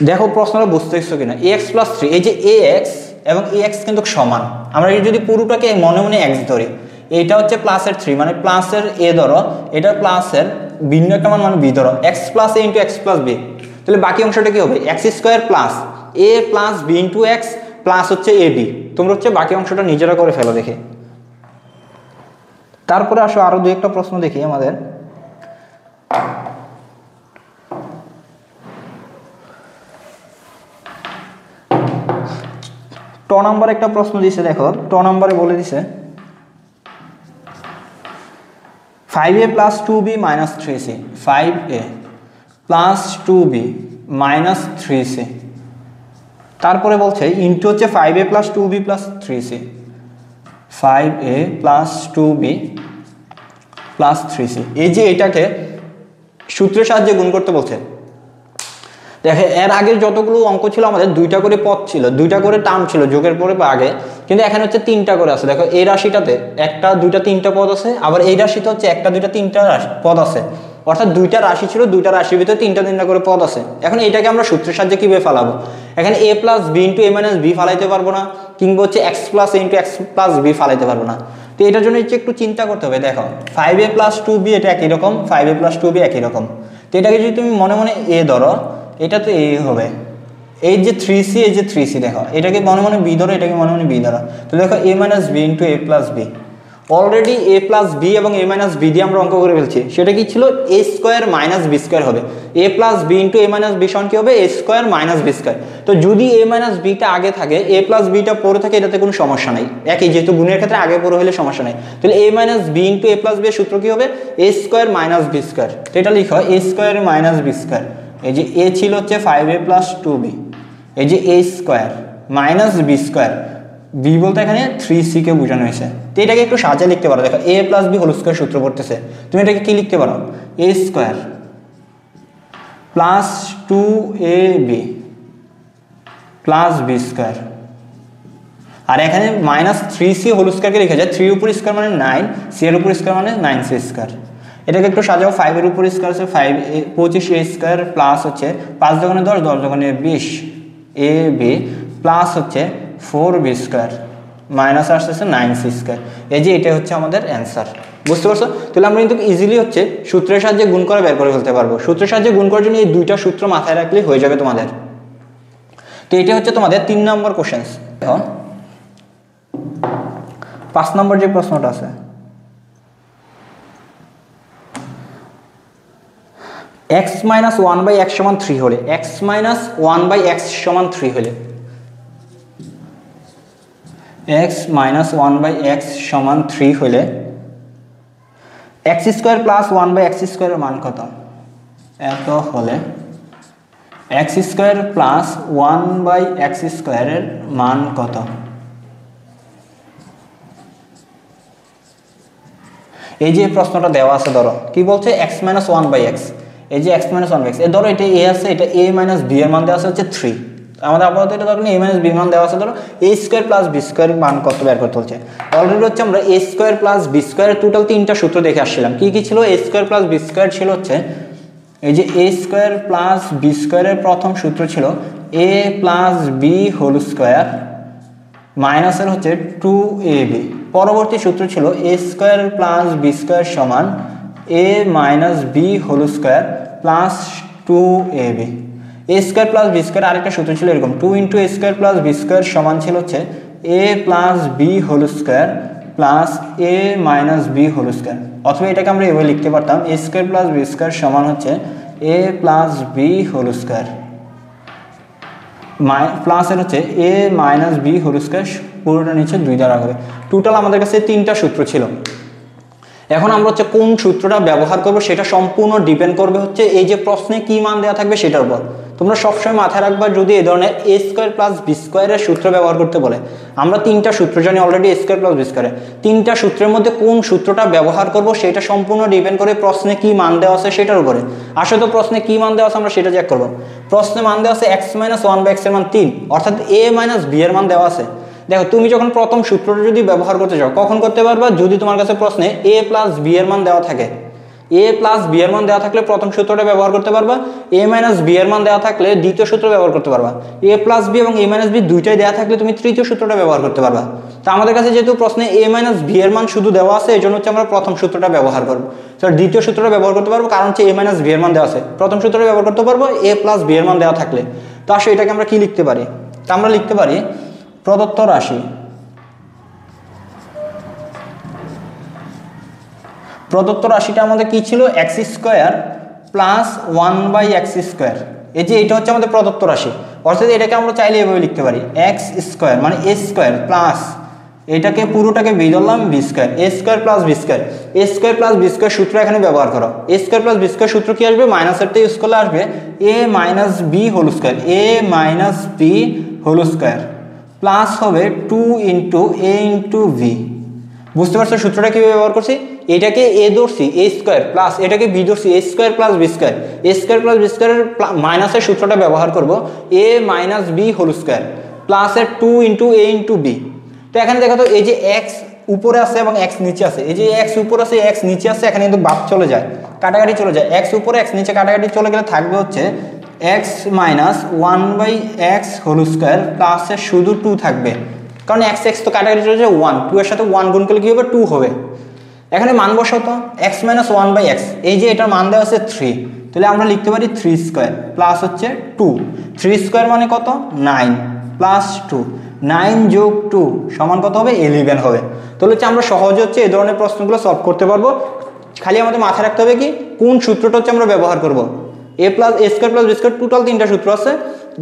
দেখো প্রশ্নটা বুঝতেছো কিনা, ax + 3, এই যে ax এবং ax কিন্তু সমান, আমরা যদি পুরোটাকে মনে মনে x ধরি, এইটা হচ্ছে +এর 3 মানে +এর a ধরো, এটা +এর ভিন্ন একটা মান মানে b ধরো, x + a × x + b। তাহলে বাকি অংশটা কি হবে, x² + a + b × x + হচ্ছে ab। তোমরা হচ্ছে বাকি অংশটা নিজেরা করে ফেলো দেখে। তারপরে আসো আরো দুই একটা প্রশ্ন দেখি আমাদের, ট নাম্বার একটা প্রশ্ন দিছে, দেখো ট নাম্বারে বলে দিছে 5a plus 2b minus 3c, 5a plus 2b minus 3c, তারপরে বলছে ইন্টু হচ্ছে 5a plus 2b plus 3c, 5a plus 2b plus 3c। এই যে এটাকে সূত্রের সাহায্যে গুণ করতে বলছে। দেখে এর আগের যতগুলো অঙ্ক ছিল আমাদের দুইটা করে পদ ছিল, দুইটা করে টার্ম ছিল যোগের পরে বা আগে, কিন্তু এখানে হচ্ছে তিনটা করে আছে। দেখো এই রাশিটাতে একটা দুইটা তিনটা পদ আছে, আবার এই রাশিতে হচ্ছে একটা দুইটা তিনটা পদ আছে, অর্থাৎ দুইটা রাশি ছিল, দুইটা রাশির ভিতরে তিনটা তিনটা করে পদ আছে। এখন এইটাকে আমরা সূত্রের সাহায্যে কিভাবে ফালাবো? এখানে a plus b into a minus b ফালাইতে পারবো না, কিংবা হচ্ছে x plus a into x plus b ফালাইতে পারবো না। তো এটার জন্য হচ্ছে একটু চিন্তা করতে হবে। দেখো 5a প্লাস 2b এটা একই রকম, 5a প্লাস 2b একই রকম। তো এটাকে যদি তুমি মনে মনে a ধরো, এটা তো a হবে। এই যে 3c, এই যে 3c, দেখো এটাকে মনে মনে b ধরো, এটাকে মনে মনে b ধরো। তো দেখো a minus b into a plus b, already a plus b এবং a মাইনাস বি দিয়ে আমরা অঙ্ক করে ফেলছি। সেটা কি ছিল? a square minus b square হবে। a plus b into a minus b সমান কি হবে? a square minus b square. তো যদি a মাইনাস বিটা আগে থাকে, a প্লাস বিটা পরে থাকে, এটাতে কোনো সমস্যা নাই, একই, যেহেতু গুণের ক্ষেত্রে আগে পরে হলে সমস্যা নাই। তাহলে a minus b into a plus b এর সূত্র কি হবে? a square minus b square. তো এটা লিখো a square minus b square. এই যে a ছিল হচ্ছে 5a প্লাস 2b, এই যে a square minus b square, b বলতে এখানে 3c কে বোঝানো হয়েছে। তো এটাকে একটু সাজিয়ে লিখতে পারো। দেখো a plus b whole square সূত্র পড়তেছে, তুমি এটাকে কি লিখতে পারো? a square plus 2ab plus B square, আর এখানে মাইনাস 3c হোল স্কোয়ারকে লিখে যায়, 3 উপর স্কোয়ার মানে 9, c এর উপর স্কোয়ার মানে 9c স্কোয়ার। এটাকে একটু সাজাও, 5 এর উপর স্কোয়ার আছে 25a স্কোয়ার, প্লাস হচ্ছে 5 দোকানে 10, 10 দোকানে 20 ab, প্লাস হচ্ছে 4b স্কোয়ার, মাইনাস আসতেছে 9c স্কোয়ার। এই যে এটা হচ্ছে আমাদের অ্যান্সার। বুঝতে পারছো? তাহলে আমরা কিন্তু ইজিলি হচ্ছে সূত্রের সাহায্যে গুণ করে বের করে ফেলতে পারবো। সূত্রের সাহায্যে গুণ করার জন্য এই দুইটা সূত্র মাথায় রাখলে হয়ে যাবে তোমাদের। তো এটা হচ্ছে তোমাদের 3 নম্বর কোশ্চেন। দেখো 5 নম্বর যে প্রশ্নটা আছে, x মাইনাস 1/x সমান 3 হলে, x মাইনাস 1/x সমান 3 হলে, x মাইনাস 1/x সমান 3 হলে x স্কোয়ার প্লাস 1/x স্কোয়ারের মান কত? এত হলে x স্কোয়ার প্লাস 1/x স্কোয়ারের মান কত? এই যে প্রশ্নটা দেওয়া আছে, ধরো কি বলছে? x মাইনাস 1/x, এই যে x মাইনাস 1/x, ধরো এটা a আছে, এটা a মাইনাস b এর মান দেওয়া আছে হচ্ছে 3। আমাদের আপাতত এটা ধরো a মাইনাস b মান দেওয়া আছে, ধরো a স্কোয়ার প্লাস b স্কোয়ারের মান কত বের করতে হচ্ছে। অলরেডি হচ্ছে আমরা a স্কোয়ার প্লাস b স্কোয়ারের টোটাল 3টা সূত্র দেখে আসছিলাম। কি কি ছিল? a square plus b square ছিল হচ্ছে, এই যে a স্কোয়ার প্লাস b স্কোয়ারের প্রথম সূত্র ছিল a plus b whole square মাইনাসের হচ্ছে 2ab। পরবর্তী সূত্র ছিল a square plus b square সমান a minus b whole square plus 2ab। a square plus b square আরেকটা সূত্র ছিল এরকম, 2 into a square plus b square সমান ছিল হচ্ছে a plus b whole square plus a minus b whole square. অথবা এটাকে আমরা এভাবে লিখতে পারতাম, a square plus b square সমান হচ্ছে a plus b whole square প্লাসের হচ্ছে a minus b whole square, পুরোটা নিচে 2 দ্বারা হবে। টোটাল আমাদের কাছে 3টা সূত্র ছিল। এখন আমরা হচ্ছে কোন সূত্রটা ব্যবহার করব সেটা সম্পূর্ণ ডিপেন্ড করবে হচ্ছে এই যে প্রশ্নে কি মান দেওয়া থাকবে সেটার উপর। তোমরা সবসময় মাথায় রাখবা, যদি এই ধরনের a স্কোয়ার প্লাস b স্কোয়ারের সূত্র ব্যবহার করতে বলে, আমরা 3টা সূত্র জানি already, a square plus b স্কোয়ারে 3টা সূত্রের মধ্যে কোন সূত্রটা ব্যবহার করব সেটা সম্পূর্ণ ডিপেন্ড করে প্রশ্নে কি মান দেওয়া আছে সেটার উপরে। আসলে তো প্রশ্নে কি মান দেওয়া আছে আমরা সেটা চেক করব। প্রশ্নে মান দেওয়া আছে x মাইনাস 1/x এর মান 3, অর্থাৎ a মাইনাস b এর মান দেওয়া আছে। দেখো তুমি যখন প্রথম সূত্রটা যদি ব্যবহার করতে চাও কখন করতে পারবা? যদি তোমার কাছে প্রশ্নে a প্লাস b এর মান দেওয়া থাকে। a প্লাস b এর মান দেওয়া থাকলে প্রথম সূত্রটা ব্যবহার করতে পারবা, a মাইনাস b এর মান দেওয়া থাকলে দ্বিতীয় সূত্র ব্যবহার করতে পারবা, a প্লাস b এবং a মাইনাস b দুইটাই দেওয়া থাকলে তুমি তৃতীয় সূত্রটা ব্যবহার করতে পারবা। তো আমাদের কাছে যেহেতু প্রশ্নে a মাইনাস b এর মান শুধু দেওয়া আছে, এই জন্য হচ্ছে আমরা প্রথম সূত্রটা ব্যবহার করবো। তো দ্বিতীয় সূত্রটা ব্যবহার করতে পারবো কারণ হচ্ছে a মাইনাস b এর মান দেওয়া আছে, প্রথম সূত্রটা ব্যবহার করতে পারবো a প্লাস b এর মান দেওয়া থাকলে। তো আসলে এটাকে আমরা কি লিখতে পারি? তা আমরা লিখতে পারি প্রদত্ত রাশি, প্রদত্ত রাশিটা আমাদের কি ছিল? x square plus 1/x square. এই যে এটা হচ্ছে আমাদের প্রদত্ত রাশি, অর্থাৎ এটাকে আমরা চাইলে এভাবে লিখতে পারি এক্স স্কোয়ার মানে এ স্কোয়ার প্লাস এটাকে পুরোটাকে বি ধরলাম বি স্কোয়ার এ স্কোয়ার প্লাস বি স্কোয়ার এ স্কোয়ার প্লাস বি স্কোয়ার সূত্র এখানে ব্যবহার করো a square plus B square সূত্র কি আসবে মাইনাসেরটা ইউজ করলে আসবে a minus B whole square a minus B whole square plus হবে 2 ইন্টু এ ইন্টু ভি। বুঝতে পারছো সূত্রটা কীভাবে ব্যবহার করছি এটাকে এ ধরছি এ স্কোয়ার প্লাস এটাকে বি ধরছি এ স্কোয়ার প্লাস বি স্কোয়ার এ স্কোয়ার প্লাস বি স্কোয়ারের মাইনাসের সূত্রটা ব্যবহার করব এ মাইনাস বি হোল স্কোয়ার প্লাসের 2 ইন্টু এ ইন্টু বি। তো এখানে দেখো তো এই যে এক্স উপরে আছে এবং এক্স নিচে আছে এই যে এক্স উপরে আছে এক্স নিচে আছে এখানে কিন্তু বাদ চলে যায় কাটাকাটি চলে যায় এক্স উপরে এক্স নিচে কাটাকাটি চলে গেলে থাকবে হচ্ছে x minus 1/x whole square প্লাসের শুধু 2 থাকবে কারণ এক্স এক্স তো কাটাকাটি চলে যায় 1 2 এর সাথে 1 গুণ করলে কি হবে 2 হবে। এখানে মান বসাও তো এক্স মাইনাস 1/x এই যে এটার মান দেওয়া আছে 3 তাহলে আমরা লিখতে পারি 3 স্কোয়ার প্লাস হচ্ছে 2 3 স্কোয়ার মানে কত 9 প্লাস 2 9 যোগ 2 সমান কত হবে 11 হবে। তাহলে হচ্ছে আমরা সহজে হচ্ছে এই ধরনের প্রশ্নগুলো সলভ করতে পারবো খালি আমাদের মাথায় রাখতে হবে কি কোন সূত্রটা হচ্ছে আমরা ব্যবহার করব a plus a square plus B square total 3টা সূত্র আছে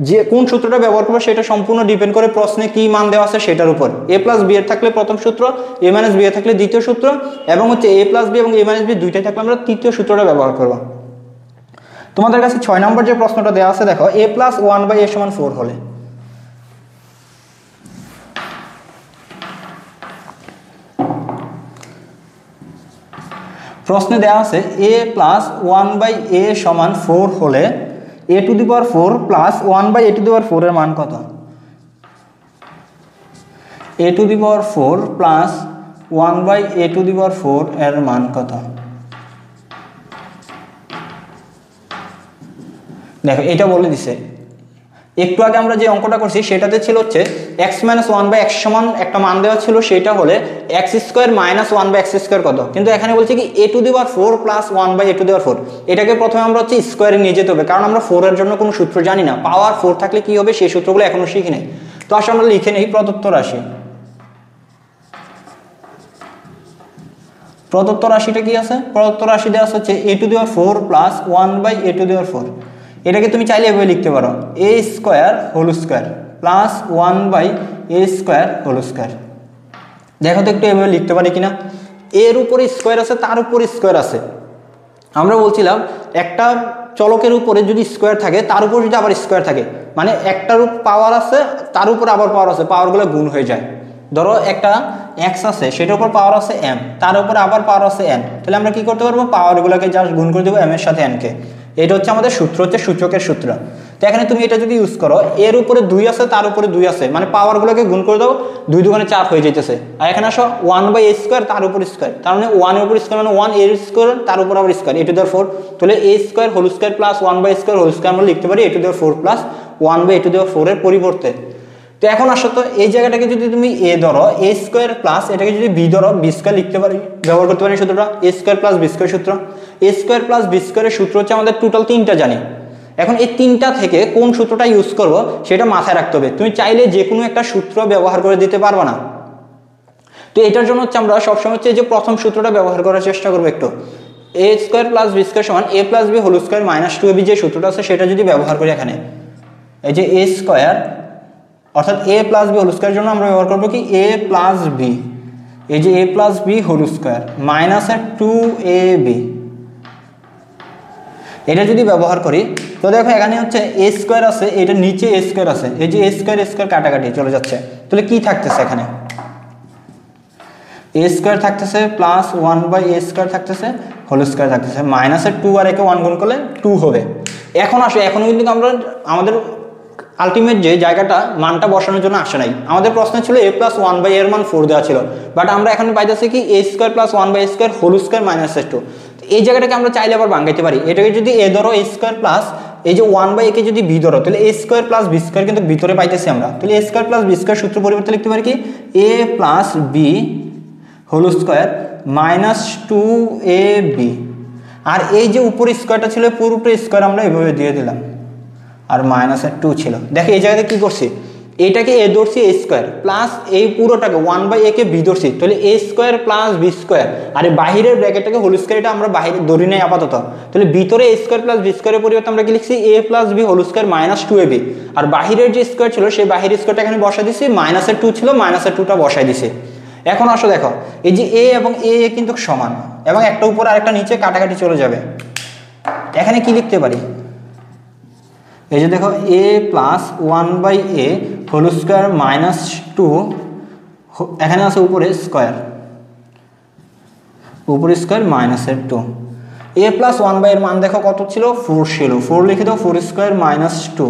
যে কোন সূত্রটা ব্যবহার করবো সেটা সম্পূর্ণ ডিপেন্ড করে প্রশ্নে কি মান দেওয়া আছে সেটার উপর এ প্লাস বি এর থাকলে প্রথম সূত্র এ মাইনাস বি এর থাকলে দ্বিতীয় সূত্র এবং হচ্ছে এ প্লাস বি এবং এ মাইনাস বি দুইটাই থাকলে আমরা তৃতীয় সূত্রটা ব্যবহার করব। তোমাদের কাছে 6 নম্বর যে প্রশ্নটা দেওয়া আছে দেখো এ প্লাস 1/a সমান 4 হলে প্রশ্নে দেওয়া আছে a প্লাস 1/a সমান 4 হলে a to the power 4 plus 1/a to the power 4 এর মান কত a to the power 4 plus 1/a to the power 4 এর মান কত দেখো এটা বলে দিছে একটু আগে আমরা যে অঙ্কটা করছি সেটাতে ছিল হচ্ছে x মাইনাস 1/x সমান একটা মান দেওয়া ছিল সেটা হলে x square minus 1/x square কত কিন্তু এখানে বলছে কি a to the power 4 plus 1/a to the power 4 এটাকে প্রথমে আমরা হচ্ছে স্কোয়ারে নিয়ে যেতে হবে কারণ আমরা 4 এর জন্য কোনো সূত্র জানি না পাওয়ার 4 থাকলে কি হবে সেই সূত্রগুলো এখনো শিখি নাই। তো আসলে আমরা লিখে নেই প্রদত্ত রাশিটা কি আছে প্রদত্ত রাশি দেওয়া হচ্ছে a to the power 4 plus 1/a to the power 4 এটাকে তুমি চাইলে এভাবে লিখতে পারো a square whole square plus 1/a square whole square. দেখো তো একটু এভাবে লিখতে পারি কিনা এর উপরে স্কোয়ার আছে তার উপরে স্কোয়ার আছে আমরা বলছিলাম একটা চলকের উপরে যদি স্কোয়ার থাকে তার উপর যদি আবার স্কোয়ার থাকে মানে একটার পাওয়ার আছে তার উপর আবার পাওয়ার আছে পাওয়ারগুলো গুণ হয়ে যায় ধরো একটা x আছে সেটার উপর পাওয়ার আছে m তার উপর আবার পাওয়ার আছে n তাহলে আমরা কি করতে পারবো পাওয়ারগুলোকে জাস্ট গুণ করে দেবো m এর সাথে n কে এটা হচ্ছে আমাদের সূত্র হচ্ছে সূচকের সূত্র। তো এখানে তুমি এটা যদি ইউজ করো এর উপরে 2 আছে তার উপরে 2 আছে মানে পাওয়ারগুলোকে গুণ করে দাও 2 দুগুণে 4 হয়ে যাইতেছে আর এখানে আসো 1/a স্কোয়ার তার উপর স্কোয়ার তার মানে 1 এর উপর স্কোয়ার মানে 1 এর স্কোয়ার তার উপর আবার square a to the power 4 তাহলে a square whole square plus 1/a square whole square আমরা লিখতে পারি a to the power 4 plus 1/a to the power 4 এর পরিবর্তে। তো এখন আসো তো এই জায়গাটাকে যদি তুমি a ধরো a স্কোয়ার প্লাস এটাকে যদি b ধরো b স্কোয়ার লিখতে পারি ব্যবহার করতে পারি সূত্রটা a square plus b square সূত্র a স্কোয়ার প্লাস b স্কোয়ারের সূত্র হচ্ছে আমাদের টোটাল 3টা জানি এখন এই 3টা থেকে কোন সূত্রটা ইউজ করব সেটা মাথায় রাখতে হবে তুমি চাইলে যে কোনো একটা সূত্র ব্যবহার করে দিতে পারবে না। তো এটার জন্য হচ্ছে আমরা সবসময় হচ্ছে যে প্রথম সূত্রটা ব্যবহার করার চেষ্টা করবো একটু a square plus b square সমান a plus b whole square minus 2ab যে সূত্রটা আছে সেটা যদি ব্যবহার করি এখানে এই যে a স্কোয়ার অর্থাৎ a প্লাস b হোল স্কোয়ারের জন্য আমরা ব্যবহার করবো কি a প্লাস b এই যে a plus b whole square minus 2ab এটা যদি ব্যবহার করি তো দেখো এখানে হচ্ছে a স্কোয়ার আছে এটা নিচে a স্কোয়ার আছে এই যে a স্কোয়ার কাটাকাটি চলে যাচ্ছে তাহলে কি থাকতেছে এখানে a স্কোয়ার থাকতেছে প্লাস 1/a স্কোয়ার থাকতেছে হোল স্কোয়ার থাকতেছে মাইনাসের 2 আর একে 1 গুণ করলে 2 হবে। এখন আসো এখন কিন্তু আমরা আমাদের আলটিমেট যে জায়গাটা মানটা বসানোর জন্য আসে নাই আমাদের প্রশ্ন ছিল a প্লাস 1/a এর মান 4 দেওয়া ছিল বাট আমরা এখানে পাইতেছি কি a square plus 1/a square whole square minus 2 এই জায়গাটাকে আমরা চাইলে আবার ভাঙাইতে পারি এটাকে যদি a ধরো a স্কোয়ার প্লাস এই যে 1/a কে যদি b ধরো তাহলে a square plus b square কিন্তু ভিতরে পাইতেছি আমরা তাহলে a square plus b square সূত্র পরিবর্তে লিখতে পারি কি a plus b whole square minus 2ab আর এই যে উপরে স্কোয়ারটা ছিল পুরোটা স্কোয়ার আমরা এভাবে দিয়ে দিলাম আর মাইনাসের 2 ছিল দেখো এই জায়গাতে কি করছি এটাকে এ ধরছি এ স্কোয়ার প্লাস এই পুরোটাকে 1/a কে বি ধরছি, তাহলে এ স্কোয়ার প্লাস বি স্কোয়ার। আর এই বাহিরের ব্র্যাকেটটাকে হোল স্কোয়ার, এটা আমরা বাইরে ধরি নাই আপাতত। তাহলে ভিতরে এ স্কোয়ার প্লাস বি স্কোয়ারের পরিবর্তে আমরা কি লিখছি a plus b whole square minus 2ab। আর বাহিরের যে স্কোয়ার ছিল সেই বাহিরের স্কোয়ারটা এখানে বসাই দিছি, মাইনাসের 2 ছিল মাইনাসের 2টা বসাই দিছি। এখন আসো দেখো এই যে এ এবং এ কিন্তু সমান এবং একটা উপর আরেকটা নিচে কাটাকাটি চলে যাবে। এখানে কি লিখতে পারি, এই যে দেখো a plus 1/a whole square minus 2, এখানে আছে উপরে স্কোয়ার, উপরে স্কোয়ার মাইনাসের 2। এ প্লাস 1/a এর মান দেখো কত ছিল 4 ছিল, 4 লিখে দাও 4 স্কোয়ার মাইনাস 2,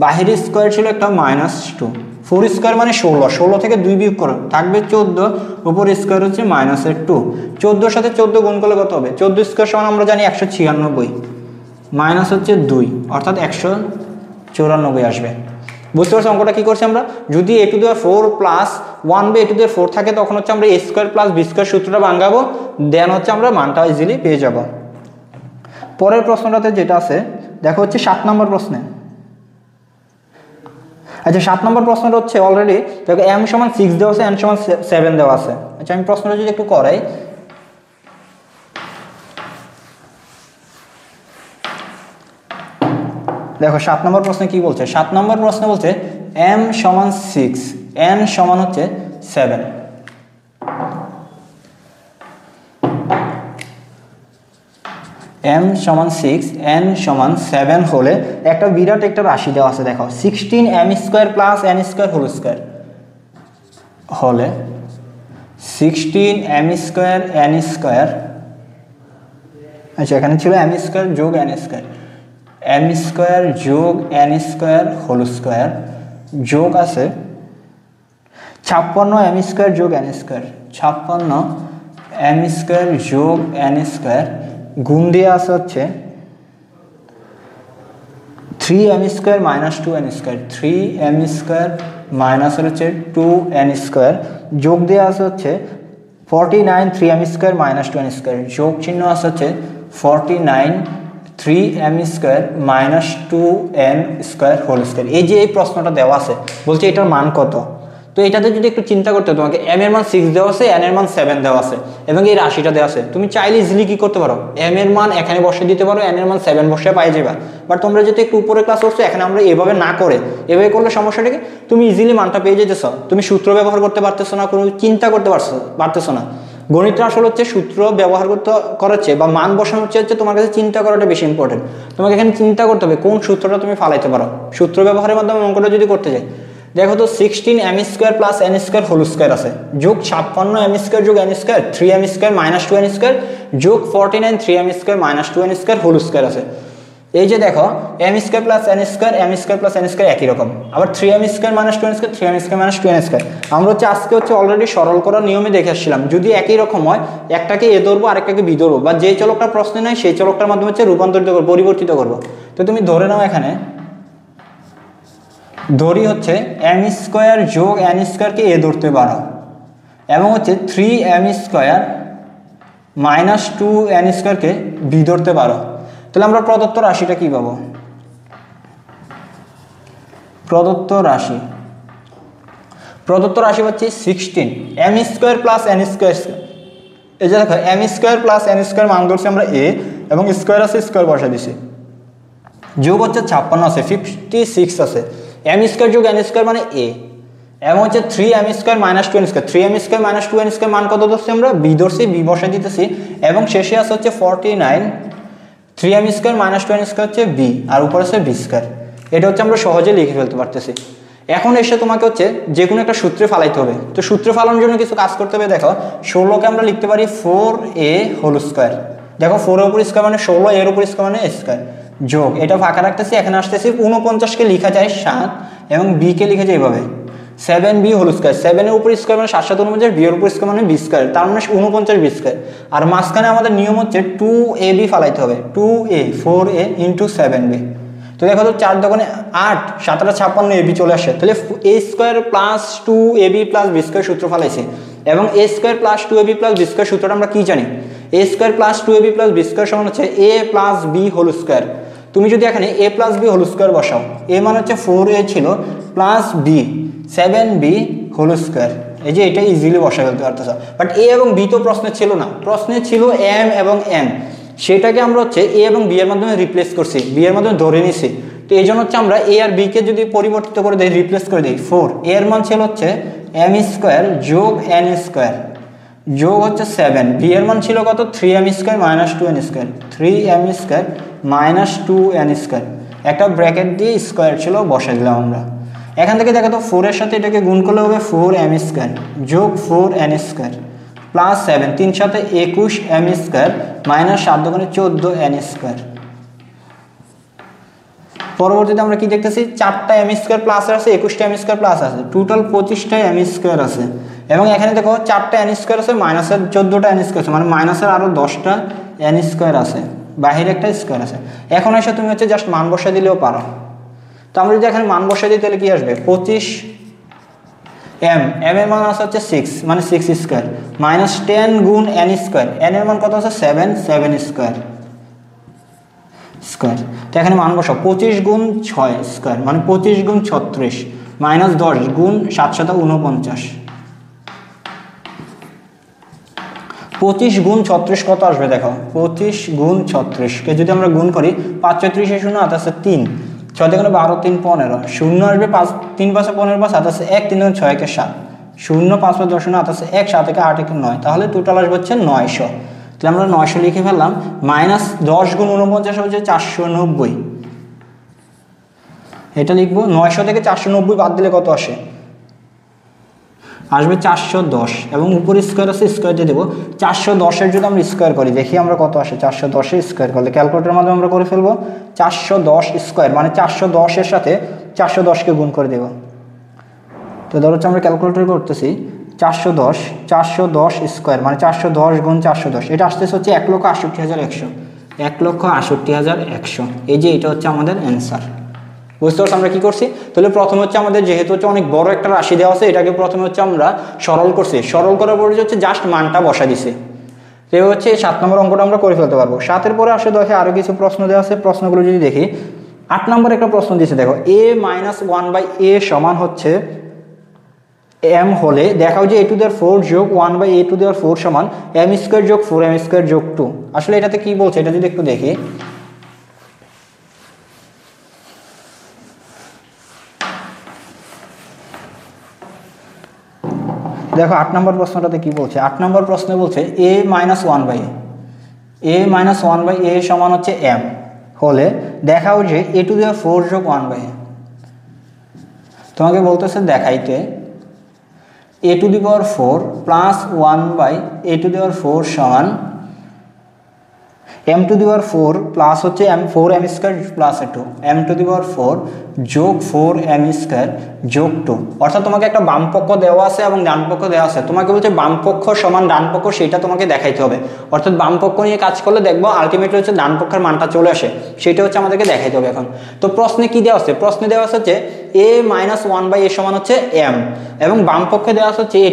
বাহিরের স্কোয়ার ছিল একটা মাইনাস 2, 4 স্কোয়ার মানে 16, 16 থেকে 2 বিয়োগ করো থাকবে 14, উপর স্কোয়ার হচ্ছে মাইনাসের 2। 14 সাথে 14 গুণ করলে কত হবে, 14 স্কোয়ার সমান আমরা জানি 196, মাইনাস হচ্ছে 2 অর্থাৎ 194 আসবে। বুঝতে পারছি অঙ্কটা কি করছি আমরা, যদি a to the power 4 plus 1/a to the power 4 থাকে তখন হচ্ছে আমরা a square plus B square সূত্রটা ভাঙাবো, দেন হচ্ছে আমরা মানটা ইজিলি পেয়ে যাব। পরের প্রশ্নটাতে যেটা আছে দেখো হচ্ছে 7 নম্বর প্রশ্নে। আচ্ছা 7 নম্বর প্রশ্নটা হচ্ছে অলরেডি দেখো m সমান 6 দেওয়া আছে, n সমান 7 দেওয়া আছে। আচ্ছা আমি প্রশ্নটা যদি একটু করাই, দেখো 7 নম্বর প্রশ্নে কি বলছে, 7 নম্বর প্রশ্নে বলছে m সমান 6, n সমান হচ্ছে 7। m সমান 6, n সমান 7 হলে একটা বিরাট একটা রাশি দেওয়া আছে দেখো 16m square plus n square whole square হলে 16m স্কোয়ার n স্কোয়ার, আচ্ছা এখানে ছিল m স্কোয়ার যোগ n স্কোয়ার, m স্কোয়ার যোগ n স্কোয়ার হোল স্কোয়ার যোগ আছে 56m স্কোয়ার যোগ n স্কোয়ার, 56m স্কোয়ার যোগ n স্কোয়ার গুণ দিয়ে আছে হচ্ছে 3m square minus 2n square, 3m square minus হচ্ছে 2n স্কোয়ার যোগ দিয়ে আছে হচ্ছে 49 3m square minus 2n square, যোগ চিহ্ন আছে হচ্ছে 49 3m square minus 2n square whole square. এই যে এই প্রশ্নটা দেওয়া আছে বলছে এটার মান কত, তো এটাতে যদি একটু চিন্তা করতে তোমাকে m এর মান 6 দেওয়া আছে, n এর মান 7 দেওয়া আছে এবং এই রাশিটা দেওয়া আছে, তুমি চাইলে ইজিলি কি করতে পারো m এর মান এখানে বসিয়ে দিতে পারো, n এর মান 7 বসিয়ে পাই যাবে। বাট তোমরা যদি একটু উপরে ক্লাস করছো এখানে আমরা এভাবে না করে এভাবে করলে সমস্যাটা কি, তুমি ইজিলি মানটা পেয়ে যেতেছ, তুমি সূত্র ব্যবহার করতে পারতেছো না, কোনো চিন্তা করতে পারতেছো না। গণিতটা আসলে হচ্ছে সূত্র ব্যবহার করাচ্ছে বা মান বসানো হচ্ছে তোমার কাছে চিন্তা করাটা বেশি ইম্পর্টেন্ট। তোমাকে এখানে চিন্তা করতে হবে কোন সূত্রটা তুমি ফালাইতে পারো, সূত্র ব্যবহারের মাধ্যমে অঙ্কটা যদি করতে যাই দেখো তো 16m square plus n square whole square আছে যোগ 56m স্কোয়ার যোগ n square 3m square minus 2n square যোগ 49 3m square minus 2n square whole square আছে। এই যে দেখো m square plus n square, m square plus n square একই রকম, আবার 3m square minus 2n square 3m square minus 2n square. আমরা হচ্ছে আজকে হচ্ছে অলরেডি সরল করার নিয়মে দেখে আসছিলাম, যদি একই রকম হয় একটাকে এ ধরবো আরেকটাকে বি ধরবো, বা যে চলকটা প্রশ্নে নাই সেই চলকটার মাধ্যমে হচ্ছে রূপান্তরিত করবো, পরিবর্তিত করবো। তো তুমি ধরে নাও এখানে ধরি হচ্ছে m স্কোয়ার যোগ n স্কোয়ারকে এ ধরতে পারো এবং হচ্ছে 3m স্কোয়ার মাইনাস 2n স্কোয়ারকে বি ধরতে পারো। তাহলে আমরা প্রদত্ত রাশিটা কি পাবো, প্রদত্ত রাশি হচ্ছে 16m square plus n square, এই যে দেখো m square plus n square মান ধরছি আমরা a এবং স্কোয়ার আছে স্কোয়ার বসা দিছি, যোগ হচ্ছে 56 আছে 56 আছে, m স্কোয়ার যোগ n স্কোয়ার মানে a এবং হচ্ছে 3m square minus 2n square, 3m square minus 2n square মান কত ধরছি আমরা বি ধরছি, বি বসা দিতেছি এবং শেষে আছে হচ্ছে 49 3m square minus 2n square হচ্ছে বি আর উপরে আছে বি স্কোয়ার। এটা হচ্ছে আমরা সহজে লিখে ফেলতে পারতেছি। এখন এসে তোমাকে হচ্ছে যে কোনো একটা সূত্রে ফালাইতে হবে, তো সূত্রে ফালানোর জন্য কিছু কাজ করতে হবে। দেখো 16কে আমরা লিখতে পারি 4a হোল স্কোয়ার, দেখো 4 এর উপর স্কোয়ার মানে 16, এর উপর স্কোয়ার মানে স্কোয়ার যোগ এটা ফাঁকা রাখতেছি, এখানে আসতেছি 49কে লিখা যায় 7 এবং b কে লিখে যায় এইভাবে 7b হোল স্কোয়ার, 7 এর উপর স্কোয়ার মানে 7 7 49, b এর উপর স্কোয়ার মানে b স্কোয়ার, তার মানে 49 b স্কোয়ার। আর মাঝখানে আমাদের নিয়ম হচ্ছে 2ab ফালাইতে হবে, 2a 4a ইন্টু 7b। তো দেখো তো 4 দোকানে 8 7 56 ab চলে আসে, তাহলে a square plus 2ab plus b square সূত্র ফালাইছে এবং a square plus 2ab plus b square সূত্রটা আমরা কি জানি, a square plus 2ab plus b square সমান হচ্ছে a plus b whole square. তুমি যদি এখানে a plus b whole square বসাও, a মানে হচ্ছে 4a ছিল plus B 7b whole square, এই যে এটা ইজিলি বসা ফেলতে পারতেছো। বাট a এবং b তো প্রশ্নে ছিল না, প্রশ্নে ছিল m এবং n, সেটাকে আমরা হচ্ছে a এবং b এর মাধ্যমে রিপ্লেস করছি, b এর মাধ্যমে ধরে নিছি। তো এই জন্য হচ্ছে আমরা a আর b কে যদি পরিবর্তিত করে দিই, রিপ্লেস করে দিই, 4 a এর মান ছিল হচ্ছে m স্কোয়ার যোগ n স্কোয়ার যোগ হচ্ছে 7, b এর মান ছিল কত 3m square minus 2n square, 3m square minus 2n square, একটা ব্র্যাকেট দিয়ে স্কোয়ার ছিল বসাই দিলাম আমরা। এখান থেকে দেখো তো 4 এর সাথে এটাকে গুণ করলে হবে 4m স্কোয়ার যোগ 4n স্কোয়ার প্লাস 7, 3 সাথে 21m স্কোয়ার মাইনাস 7 দুগুণে 14n স্কোয়ার। পরবর্তীতে আমরা কি দেখতেছি, 4টা m স্কোয়ার প্লাস আছে, 21টা m স্কোয়ার প্লাস আছে, টোটাল 25টা m স্কোয়ার আছে। এবং এখানে দেখো 4টা n স্কোয়ার আছে, মাইনাসের 14টা n স্কোয়ার আছে, মানে মাইনাসের আরো 10টা n স্কোয়ার আছে, বাহিরে একটা স্কোয়ার আছে। এখন এসে তুমি হচ্ছে জাস্ট মান বসাই দিলেও পারো। তো আমরা যদি এখানে মান বসাই দিই তাহলে কি আসবে, 25m, m এর মান আছে হচ্ছে 6 মানে 6 স্কোয়ার মাইনাস 10 গুণ n স্কোয়ার, n এর মান কত আছে 7, 7 স্কোয়ার স্কোয়ার। তো এখানে মান বসাও, 25 গুণ 6 স্কোয়ার মানে 25 গুণ 36 মাইনাস 10 গুণ 7 7 49, 25 গুণ 36 কত আসবে দেখো, 25 গুণ 36 কে যদি আমরা গুণ করি, 5 36 শূন্য হাত আছে 3, 6 থেকে 12 3 15, শূন্য আসবে 5 3 5 15 5 হাত আছে 1, 3 6 কে 7, 0 5 5 10 হাত আছে 1, 7 থেকে 8 1 9, তাহলে টোটাল আসবে হচ্ছে 900। তাহলে আমরা 900 লিখে ফেললাম, মাইনাস 10 গুণ 49 হচ্ছে 490, এটা লিখবো। 900 থেকে 490 বাদ দিলে কত আসে, আসবে 410, এবং উপরে স্কোয়ার আছে স্কোয়ার দিয়ে দেবো। 410-এর যদি আমরা স্কোয়ার করি, দেখি আমরা কত আসে, 410-এর স্কোয়ার করলে ক্যালকুলেটরের মাধ্যমে আমরা করে ফেলবো। 410 স্কোয়ার মানে 410-এর সাথে 410-কে গুণ করে দেবো। তো ধরো হচ্ছে আমরা ক্যালকুলেটর করতেছি, 410 স্কোয়ার মানে 410 গুণ 410, এটা আসতেছে হচ্ছে 1,68,100, 1,68,100। এই যে এটা হচ্ছে আমাদের অ্যান্সার। বুঝতে পারছি আমরা কি করছি? তাহলে প্রথমে হচ্ছে আমাদের যেহেতু হচ্ছে অনেক বড় একটা রাশি দেওয়া আছে, এটাকে প্রথমে হচ্ছে আমরা সরল করছি, সরল করার পরে হচ্ছে জাস্ট মানটা বসা দিছি। তো এই হচ্ছে 7 নম্বর অঙ্কটা আমরা করে ফেলতে পারবো। 7-এর পরে আসে দেখে আরো কিছু প্রশ্ন দেওয়া আছে, প্রশ্নগুলো যদি দেখি, 8 নম্বর একটা প্রশ্ন দিয়েছে দেখো, a-1/a সমান হচ্ছে m হলে দেখাও যে a⁴ যোগ 1/a⁴ সমান m² যোগ 4m² যোগ 2। আসলে এটাতে কি বলছে এটা যদি একটু দেখি, দেখো 8 নম্বর প্রশ্নটাতে কি বলছে। 8 নম্বর প্রশ্নে বলছে a-1/a সমান হচ্ছে m হলে দেখাও যে a⁴ যোগ 1/a। তোমাকে বলতেছে দেখাইতে a⁴ প্লাস 1/a⁴ সমান m⁴ প্লাস হচ্ছে 4m² প্লাস 2, m⁴ যোগ 4m² যোগ 2। অর্থাৎ তোমাকে একটা বাম পক্ষ দেওয়া আছে এবং ডান পক্ষ দেওয়া আছে, তোমাকে বলছে বাম পক্ষ সমান ডান পক্ষ, সেটা তোমাকে দেখাইতে হবে। অর্থাৎ বাম পক্ষ নিয়ে কাজ করলে দেখবো আলটিমেটলি হচ্ছে ডান পক্ষের মানটা চলে আসে, সেটা হচ্ছে আমাদেরকে দেখাইতে হবে এখন। তো প্রশ্নে কি দেওয়া আছে, প্রশ্নে দেওয়া আছে যে a-1/a সমান হচ্ছে m, এবং বাম পক্ষে দেওয়া আছে হচ্ছে a⁴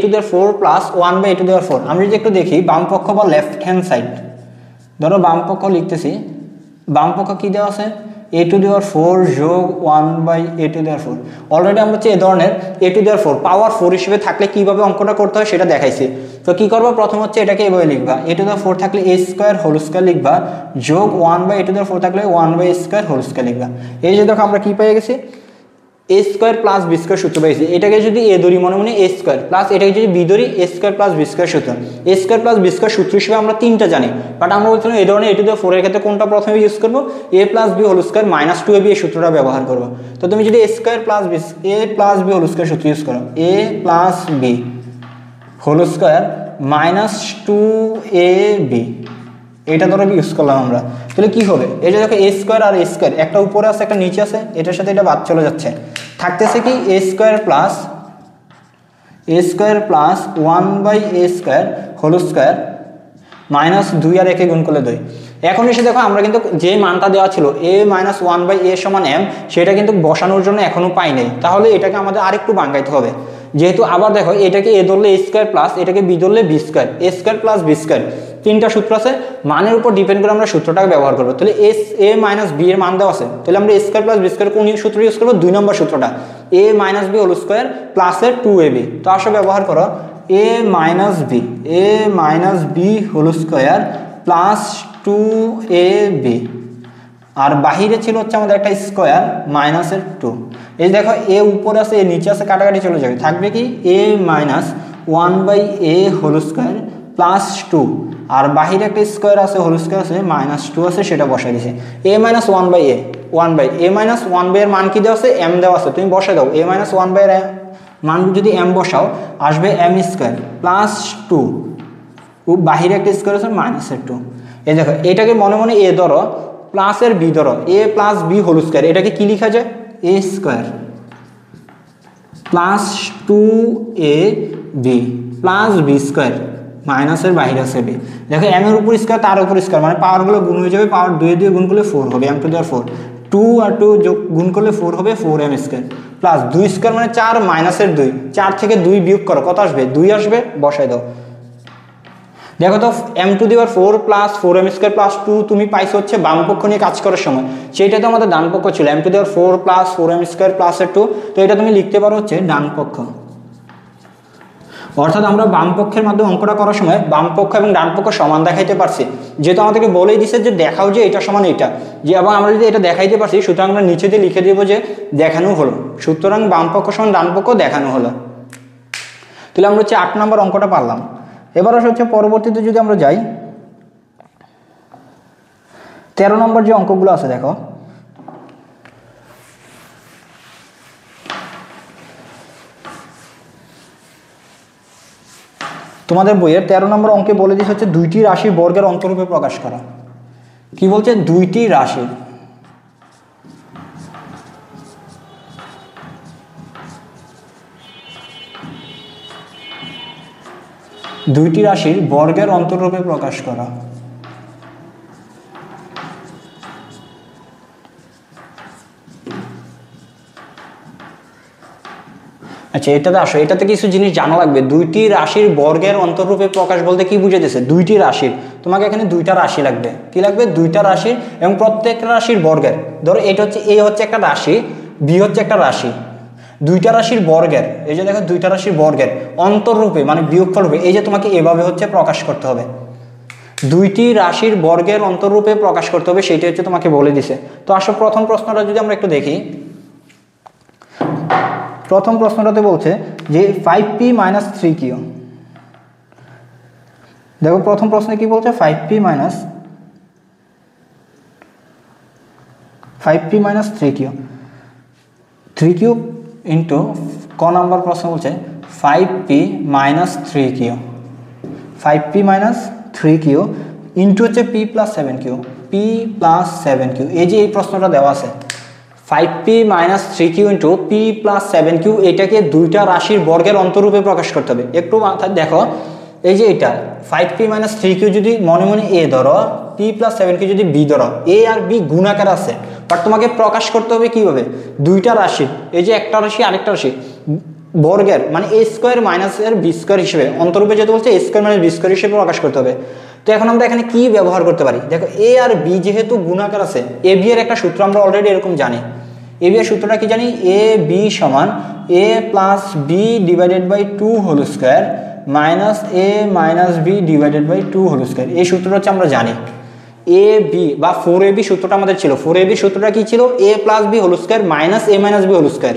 প্লাস 1/a⁴। আমরা যদি একটু দেখি বাম পক্ষ বা লেফট হ্যান্ড সাইড, ধরো বাম পক্ষ লিখতেছি, বাম পক্ষ কি দেওয়া আছে a⁴ যোগ 1/a⁴। অলরেডি আমরা হচ্ছে এই ধরনের a⁴ পাওয়ার 4 হিসেবে থাকলে কিভাবে অঙ্কটা করতে হয় সেটা দেখাইছি। তো কি করবো, প্রথম হচ্ছে এটাকে এভাবে লিখবা, a⁴ থাকলে a² লিখবা যোগ 1/a⁴ থাকলে 1/a² লিখবা। এই যে দেখো আমরা কি পেয়ে গেছি, a² প্লাস b² সূত্র পেয়েছি। এটাকে যদি a ধরি মনে মনে a² প্লাস এটাকে যদি b ধরি a² প্লাস b² সূত্র, a² প্লাস b² সূত্র হিসেবে আমরা 3টা জানি, বাট আমরা বলছিলাম এই ধরনের a⁴ এর ক্ষেত্রে কোনটা প্রথমে ইউজ করবো, a plus b whole square minus 2ab এই সূত্রটা ব্যবহার করবো। তো তুমি যদি a² plus b whole square সূত্র ইউজ করো, a plus b whole square minus 2ab, এটা ধরো ইউজ করলাম আমরা, তাহলে কি হবে, এই যে দেখো a² আর a², একটা উপরে আছে একটা নিচে আছে, এটার সাথে এটা বাদ চলে যাচ্ছে, থাকতেছে কি a² plus 1/a² whole square minus 2 আর 1 গুণ করলে 2। এখন এসে দেখো আমরা কিন্তু যে মানটা দেওয়া ছিল a-1/a সমান m, সেটা কিন্তু বসানোর জন্য এখনো পাই নাই, তাহলে এটাকে আমাদের আরেকটু বাঙ্গাইতে হবে। যেহেতু আবার দেখো এটাকে a ধরলে a² প্লাস এটাকে b ধরলে b², a² প্লাস b², তো তিনটা সূত্র আছে, মানের উপর ডিপেন্ড করে আমরা সূত্রটাকে ব্যবহার করবো। তাহলে a মাইনাস বি এর মান দেওয়া আছে, তাহলে আমরা a square plus B square কোন সূত্র ইউজ করবো? 2 নম্বর সূত্রটা, a minus B whole square প্লাসের 2ab। তো আসলে ব্যবহার করো a minus B whole square plus 2ab, আর বাহিরে ছিল হচ্ছে আমাদের একটা স্কোয়ার মাইনাসের 2। এই দেখো a উপরে আছে, a নিচে আছে, কাটাকাটি চলে যাবে, থাকবে কি a minus 1/a whole square plus 2, আর বাহিরে একটা স্কোয়ার আছে, হোল স্কোয়ার আছে, মাইনাস 2 আছে, সেটা বসাই দিয়েছে। a minus 1/a minus 1/a এর মান কি দেওয়া আছে? m দেওয়া আছে, তুমি বসাই দাও। a মাইনাস 1/a এর মান যদি m বসাও আসবে m স্কোয়ার প্লাস 2, বাহিরে একটা স্কোয়ার আছে, মাইনাসের 2। এই দেখো এটাকে মনে মনে a ধরো, প্লাসের b ধরো, a plus b whole square, এটাকে কি লেখা যায়? a square plus 2ab plus b square, মাইনাসের বাইরে আছে b। দেখো m এর উপর স্কোয়ার, তার উপর স্কোয়ার, মানে পাওয়ারগুলো গুণ হয়ে যাবে, পাওয়ার 2 দিয়ে গুণ করলে 4 হবে, m টু দি পাওয়ার 4, 2 আর 2 যোগ গুণ করলে 4 হবে, 4m স্কোয়ার প্লাস 2 স্কোয়ার মানে 4 মাইনাসের 2, 4 থেকে 2 বিয়োগ করো, কত আসবে? 2 আসবে, বসাই দাও। দেখো তো m two the power 4 plus 4m square plus 2 তুমি পাইছো হচ্ছে বাম পক্ষ নিয়ে কাজ করার সময়, সেইটা তো আমাদের ডান পক্ষ ছিল, m two the power 4 plus 4m square প্লাসের 2, তো এটা তুমি লিখতে পারো হচ্ছে ডান পক্ষ। অর্থাৎ আমরা বাম পক্ষের মাধ্যমে অঙ্কটা করার সময় বাম পক্ষ এবং ডান পক্ষ সমান দেখাইতে পারছি, যেহেতু আমাদেরকে বলেই দিছে যে দেখাও যে এটা সমান এটা, যে এবং আমরা যদি এটা দেখাইতে পারছি, সুতরাং আমরা নিচে দিয়ে লিখে দেবো যে দেখানো হলো, সুতরাং বাম পক্ষ সমান ডান পক্ষ দেখানো হলো। তাহলে আমরা হচ্ছে 8 নম্বর অঙ্কটা পারলাম। এবার হচ্ছে পরবর্তীতে যদি আমরা যাই 13 নম্বর যে অঙ্কগুলো আছে, দেখো তোমাদের বইয়ের 13 নম্বর অঙ্কে বলে দিচ্ছে হচ্ছে দুইটি রাশির বর্গের অন্তরূপে প্রকাশ করা। কি বলছে? দুইটি রাশির বর্গের অন্তরূপে প্রকাশ করা। আচ্ছা, এটাতে আসো, এটাতে কিছু জিনিস জানা লাগবে। দুইটি রাশির বর্গের অন্তরূপে প্রকাশ বলতে কি বুঝাইতেছে? দুইটি রাশির, তোমাকে এখানে দুইটা রাশি লাগবে। কি লাগবে? দুইটা রাশির, এবং প্রত্যেক রাশির বর্গের। ধরো এটা হচ্ছে a হচ্ছে একটা রাশি, b হচ্ছে একটা রাশি, দুইটা রাশির বর্গের, এই যে দেখো দুইটা রাশির বর্গের অন্তররূপে মানে বিয়োগফল রূপে, এই যে তোমাকে এভাবে হচ্ছে প্রকাশ করতে হবে, দুইটি রাশির বর্গের অন্তররূপে প্রকাশ করতে হবে, সেইটা হচ্ছে তোমাকে বলে দিছে। তো আসো প্রথম প্রশ্নটা যদি আমরা একটু দেখি, প্রথম প্রশ্নটাতে বলছে যে 5p মাইনাস 3q। দেখো প্রথম প্রশ্নে কি বলছে? 5p মাইনাস 3q ইন্টু ক নাম্বার প্রশ্ন বলছে 5p minus 3q, 5p minus 3q into হচ্ছে p plus 7q, p plus 7q। এই যে এই প্রশ্নটা দেওয়া আছে 5p minus 3q into p plus 7q, এটাকে দুইটা রাশির বর্গের অন্তরূপে প্রকাশ করতে হবে। একটু দেখো, এই যে এটা 5p মাইনাস 3q যদি মনে মনে a ধরো, p প্লাস 7q যদি b ধরো, a আর b গুণাকার আছে, বাট তোমাকে প্রকাশ করতে হবে কিভাবে? দুইটা রাশির, এই যে একটা রাশি আরেকটা রাশি বর্গের মানে a স্কোয়ার মাইনাস এর b স্কোয়ার হিসেবে, অন্তরূপে যেহেতু বলছে a square minus b square হিসেবে প্রকাশ করতে হবে। তো এখন আমরা এখানে কি ব্যবহার করতে পারি? দেখো a আর b যেহেতু গুণাকার আছে, a b এর একটা সূত্র আমরা অলরেডি এরকম জানি। a b এর সূত্রটা কি জানি? a b সমান a plus b divided by 2 whole square minus a minus b divided by 2 whole square. এই সূত্রটা হচ্ছে আমরা জানি। a b বা 4ab সূত্রটা আমাদের ছিল। 4ab সূত্রটা কি ছিল? a plus b whole square minus a minus b whole square.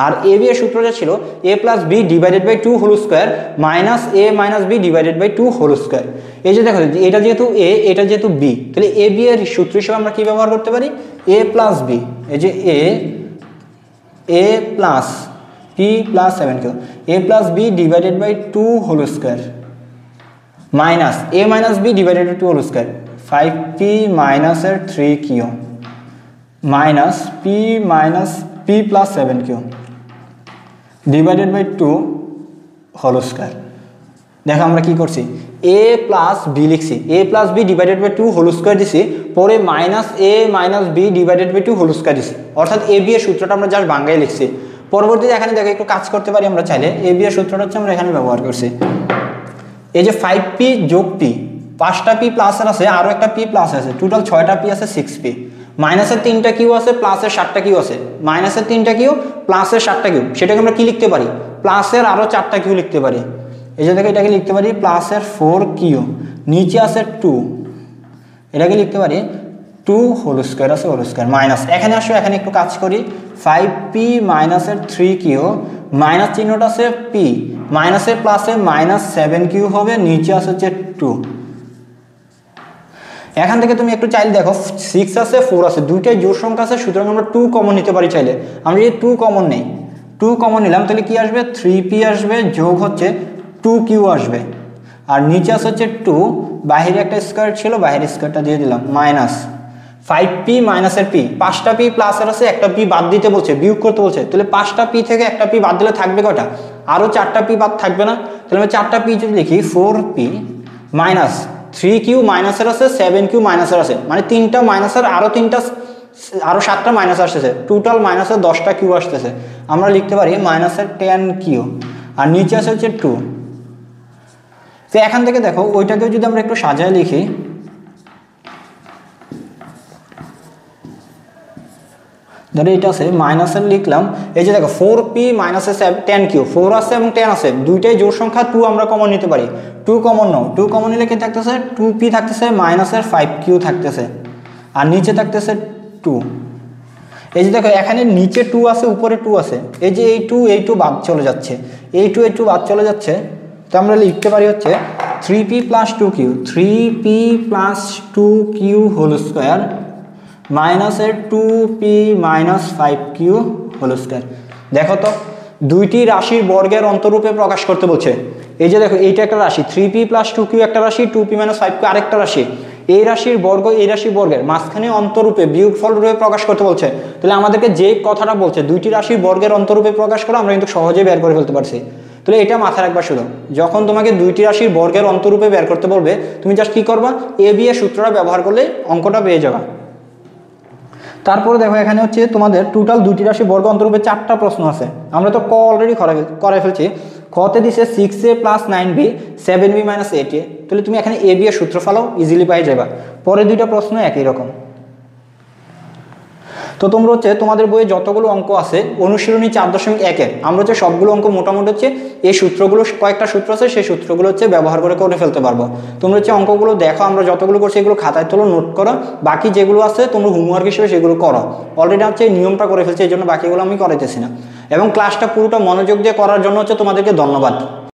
আর a b এর সূত্রটা ছিল a plus b divided by 2 whole square minus a minus b divided by 2 whole square. এই যে দেখো, এটা যেহেতু a, এটা যেহেতু b, তাহলে a b এর সূত্র হিসেবে আমরা কি ব্যবহার করতে পারি? a প্লাস b, এই যে a plus p plus 7q, a plus b divided by 2 whole square minus a minus b divided by 2 whole square, 5p minus এর 3q minus p plus 7q divided by 2 whole square. দেখো আমরা কি করছি? a plus b লিখছি, a plus b divided by 2 whole square দিছি, পরে minus a minus b divided by 2 whole square দিছি, অর্থাৎ a b এর সূত্রটা আমরা জাস্ট বাংলায় লিখছি। পরবর্তীতে এখানে দেখো একটু কাজ করতে পারি আমরা চাইলে, a b এর সূত্রটা হচ্ছে আমরা এখানে ব্যবহার করছি। এই যে 5p যোগ p, 5টা পি প্লাসের আছে, আরও একটা পি প্লাস আছে, টোটাল 6টা পি আছে, 6 পি। মাইনাসের 3টা কিউ আছে, প্লাসের 7টা কিউ আছে। মাইনাসের 3টা কিউ, প্লাসের 7টা কিউ, সেটাকে আমরা কি লিখতে পারি? প্লাসের আরও 4টা কিউ লিখতে পারি। এই যে দেখো এটাকে লিখতে পারি প্লাসের 4 কিউ, নিচে আছে 2, এটাকে লিখতে পারি 2 হোল স্কোয়ার আছে, হোল স্কোয়ার মাইনাস। এখানে আসো, এখানে একটু কাজ করি, 5p মাইনাসের 3 কিউ, মাইনাস চিহ্নটা আছে পি, মাইনাসের প্লাসে মাইনাস 7 কিউ হবে, নিচে আছে হচ্ছে 2। এখান থেকে তুমি একটু চাইলে দেখো 6 আছে 4 আছে, দুইটাই জোড় সংখ্যা আছে, সুতরাং আমরা 2 কমন নিতে পারি চাইলে। আমরা যদি 2 কমন নেই, 2 কমন নিলাম, তাহলে কি আসবে? 3p আসবে, যোগ হচ্ছে 2q আসবে, আর নিচে আছে হচ্ছে 2, বাহিরে একটা স্কোয়ার ছিল, বাহিরের স্কোয়ারটা দিয়ে দিলাম, মাইনাস 5p মাইনাসের p, 5টা p প্লাসের আছে, একটা p বাদ দিতে বলছে, বিয়োগ করতে বলছে, তাহলে 5টা p থেকে একটা p বাদ দিলে থাকবে কয়টা? আরও 4টা p বাদ থাকবে না? তাহলে আমি 4টা p যদি লিখি 4p মাইনাস 3q মাইনাসের আছে, 7q মাইনাসের আছে, মানে 3টা মাইনাসের আরও 7টা মাইনাস আসতেছে, টোটাল মাইনাসের 10টা কিউ আসতেছে। আমরা লিখতে পারি মাইনাসের 10q, আর নিচে আছে হচ্ছে 2। তো এখান থেকে দেখো ওইটাকেও যদি আমরা একটু সাজায় লিখি, ধরো এটা আছে মাইনাসের লিখলাম, এই যে দেখো 4p মাইনাসে 10q, 4 আছে এবং 10 আছে, দুইটাই জোড় সংখ্যা, 2 আমরা কমন নিতে পারি, 2 কমন নাও, 2 কমন নিলে কি থাকতেছে? 2p থাকতেছে, মাইনাসের 5q থাকতেছে, আর নিচে থাকতেছে 2। এই যে দেখো এখানে নিচে 2 আছে, উপরে 2 আছে, এই যে এই 2 বাদ চলে যাচ্ছে, এই 2 বাদ চলে যাচ্ছে, তো আমরা লিখতে পারি হচ্ছে 3p plus 2q, 3p plus 2q whole square মাইনাসের 2p minus 5q whole square. দেখো তো দুইটি রাশির বর্গের অন্তরূপে প্রকাশ করতে বলছে। এই যে দেখো এইটা একটা রাশি, 3p প্লাস 2q একটা রাশি, 2p মাইনাস 5q আরেকটা রাশি, এই রাশির বর্গ এই রাশির বর্গের মাঝখানে অন্তরূপে বিয়োগফল রূপে প্রকাশ করতে বলছে। তাহলে আমাদেরকে যে কথাটা বলছে দুইটি রাশির বর্গের অন্তরূপে প্রকাশ করা, আমরা কিন্তু সহজেই বের করে ফেলতে পারছি। তাহলে এটা মাথায় রাখবা, শুধু যখন তোমাকে দুইটি রাশির বর্গের অন্তরূপে বের করতে বলবে, তুমি জাস্ট কি করবা? এ বি এর সূত্রটা ব্যবহার করলে অঙ্কটা পেয়ে যাবা। তারপরে দেখো এখানে হচ্ছে তোমাদের টোটাল দুইটি রাশি বর্গ অন্তরূপে 4টা প্রশ্ন আছে, আমরা তো ক অলরেডি করে ফেলছি। খতে দিছে 6a plus 9b 7b minus 8a, তাহলে তুমি এখানে এ বি এর সূত্র ফেলাও, ইজিলি পাই যাবা। পরে দুইটা প্রশ্ন একই রকম। তো তোমরা হচ্ছে তোমাদের বইয়ে যতগুলো অঙ্ক আছে অনুশীলনী 4.1-এর, আমরা হচ্ছে সবগুলো অঙ্ক মোটামুটি হচ্ছে এই সূত্রগুলো, কয়েকটা সূত্র আছে সেই সূত্রগুলো হচ্ছে ব্যবহার করে ফেলতে পারবো। তোমরা হচ্ছে অঙ্কগুলো দেখো, আমরা যতগুলো করছি এগুলো খাতায় তোলো, নোট করো, বাকি যেগুলো আছে তোমরা হোমওয়ার্ক হিসেবে সেগুলো করো। অলরেডি হচ্ছে এই নিয়মটা করে ফেলছি, এই জন্য বাকিগুলো আমি করাইতেছি না। এবং ক্লাসটা পুরোটা মনোযোগ দিয়ে করার জন্য হচ্ছে তোমাদেরকে ধন্যবাদ।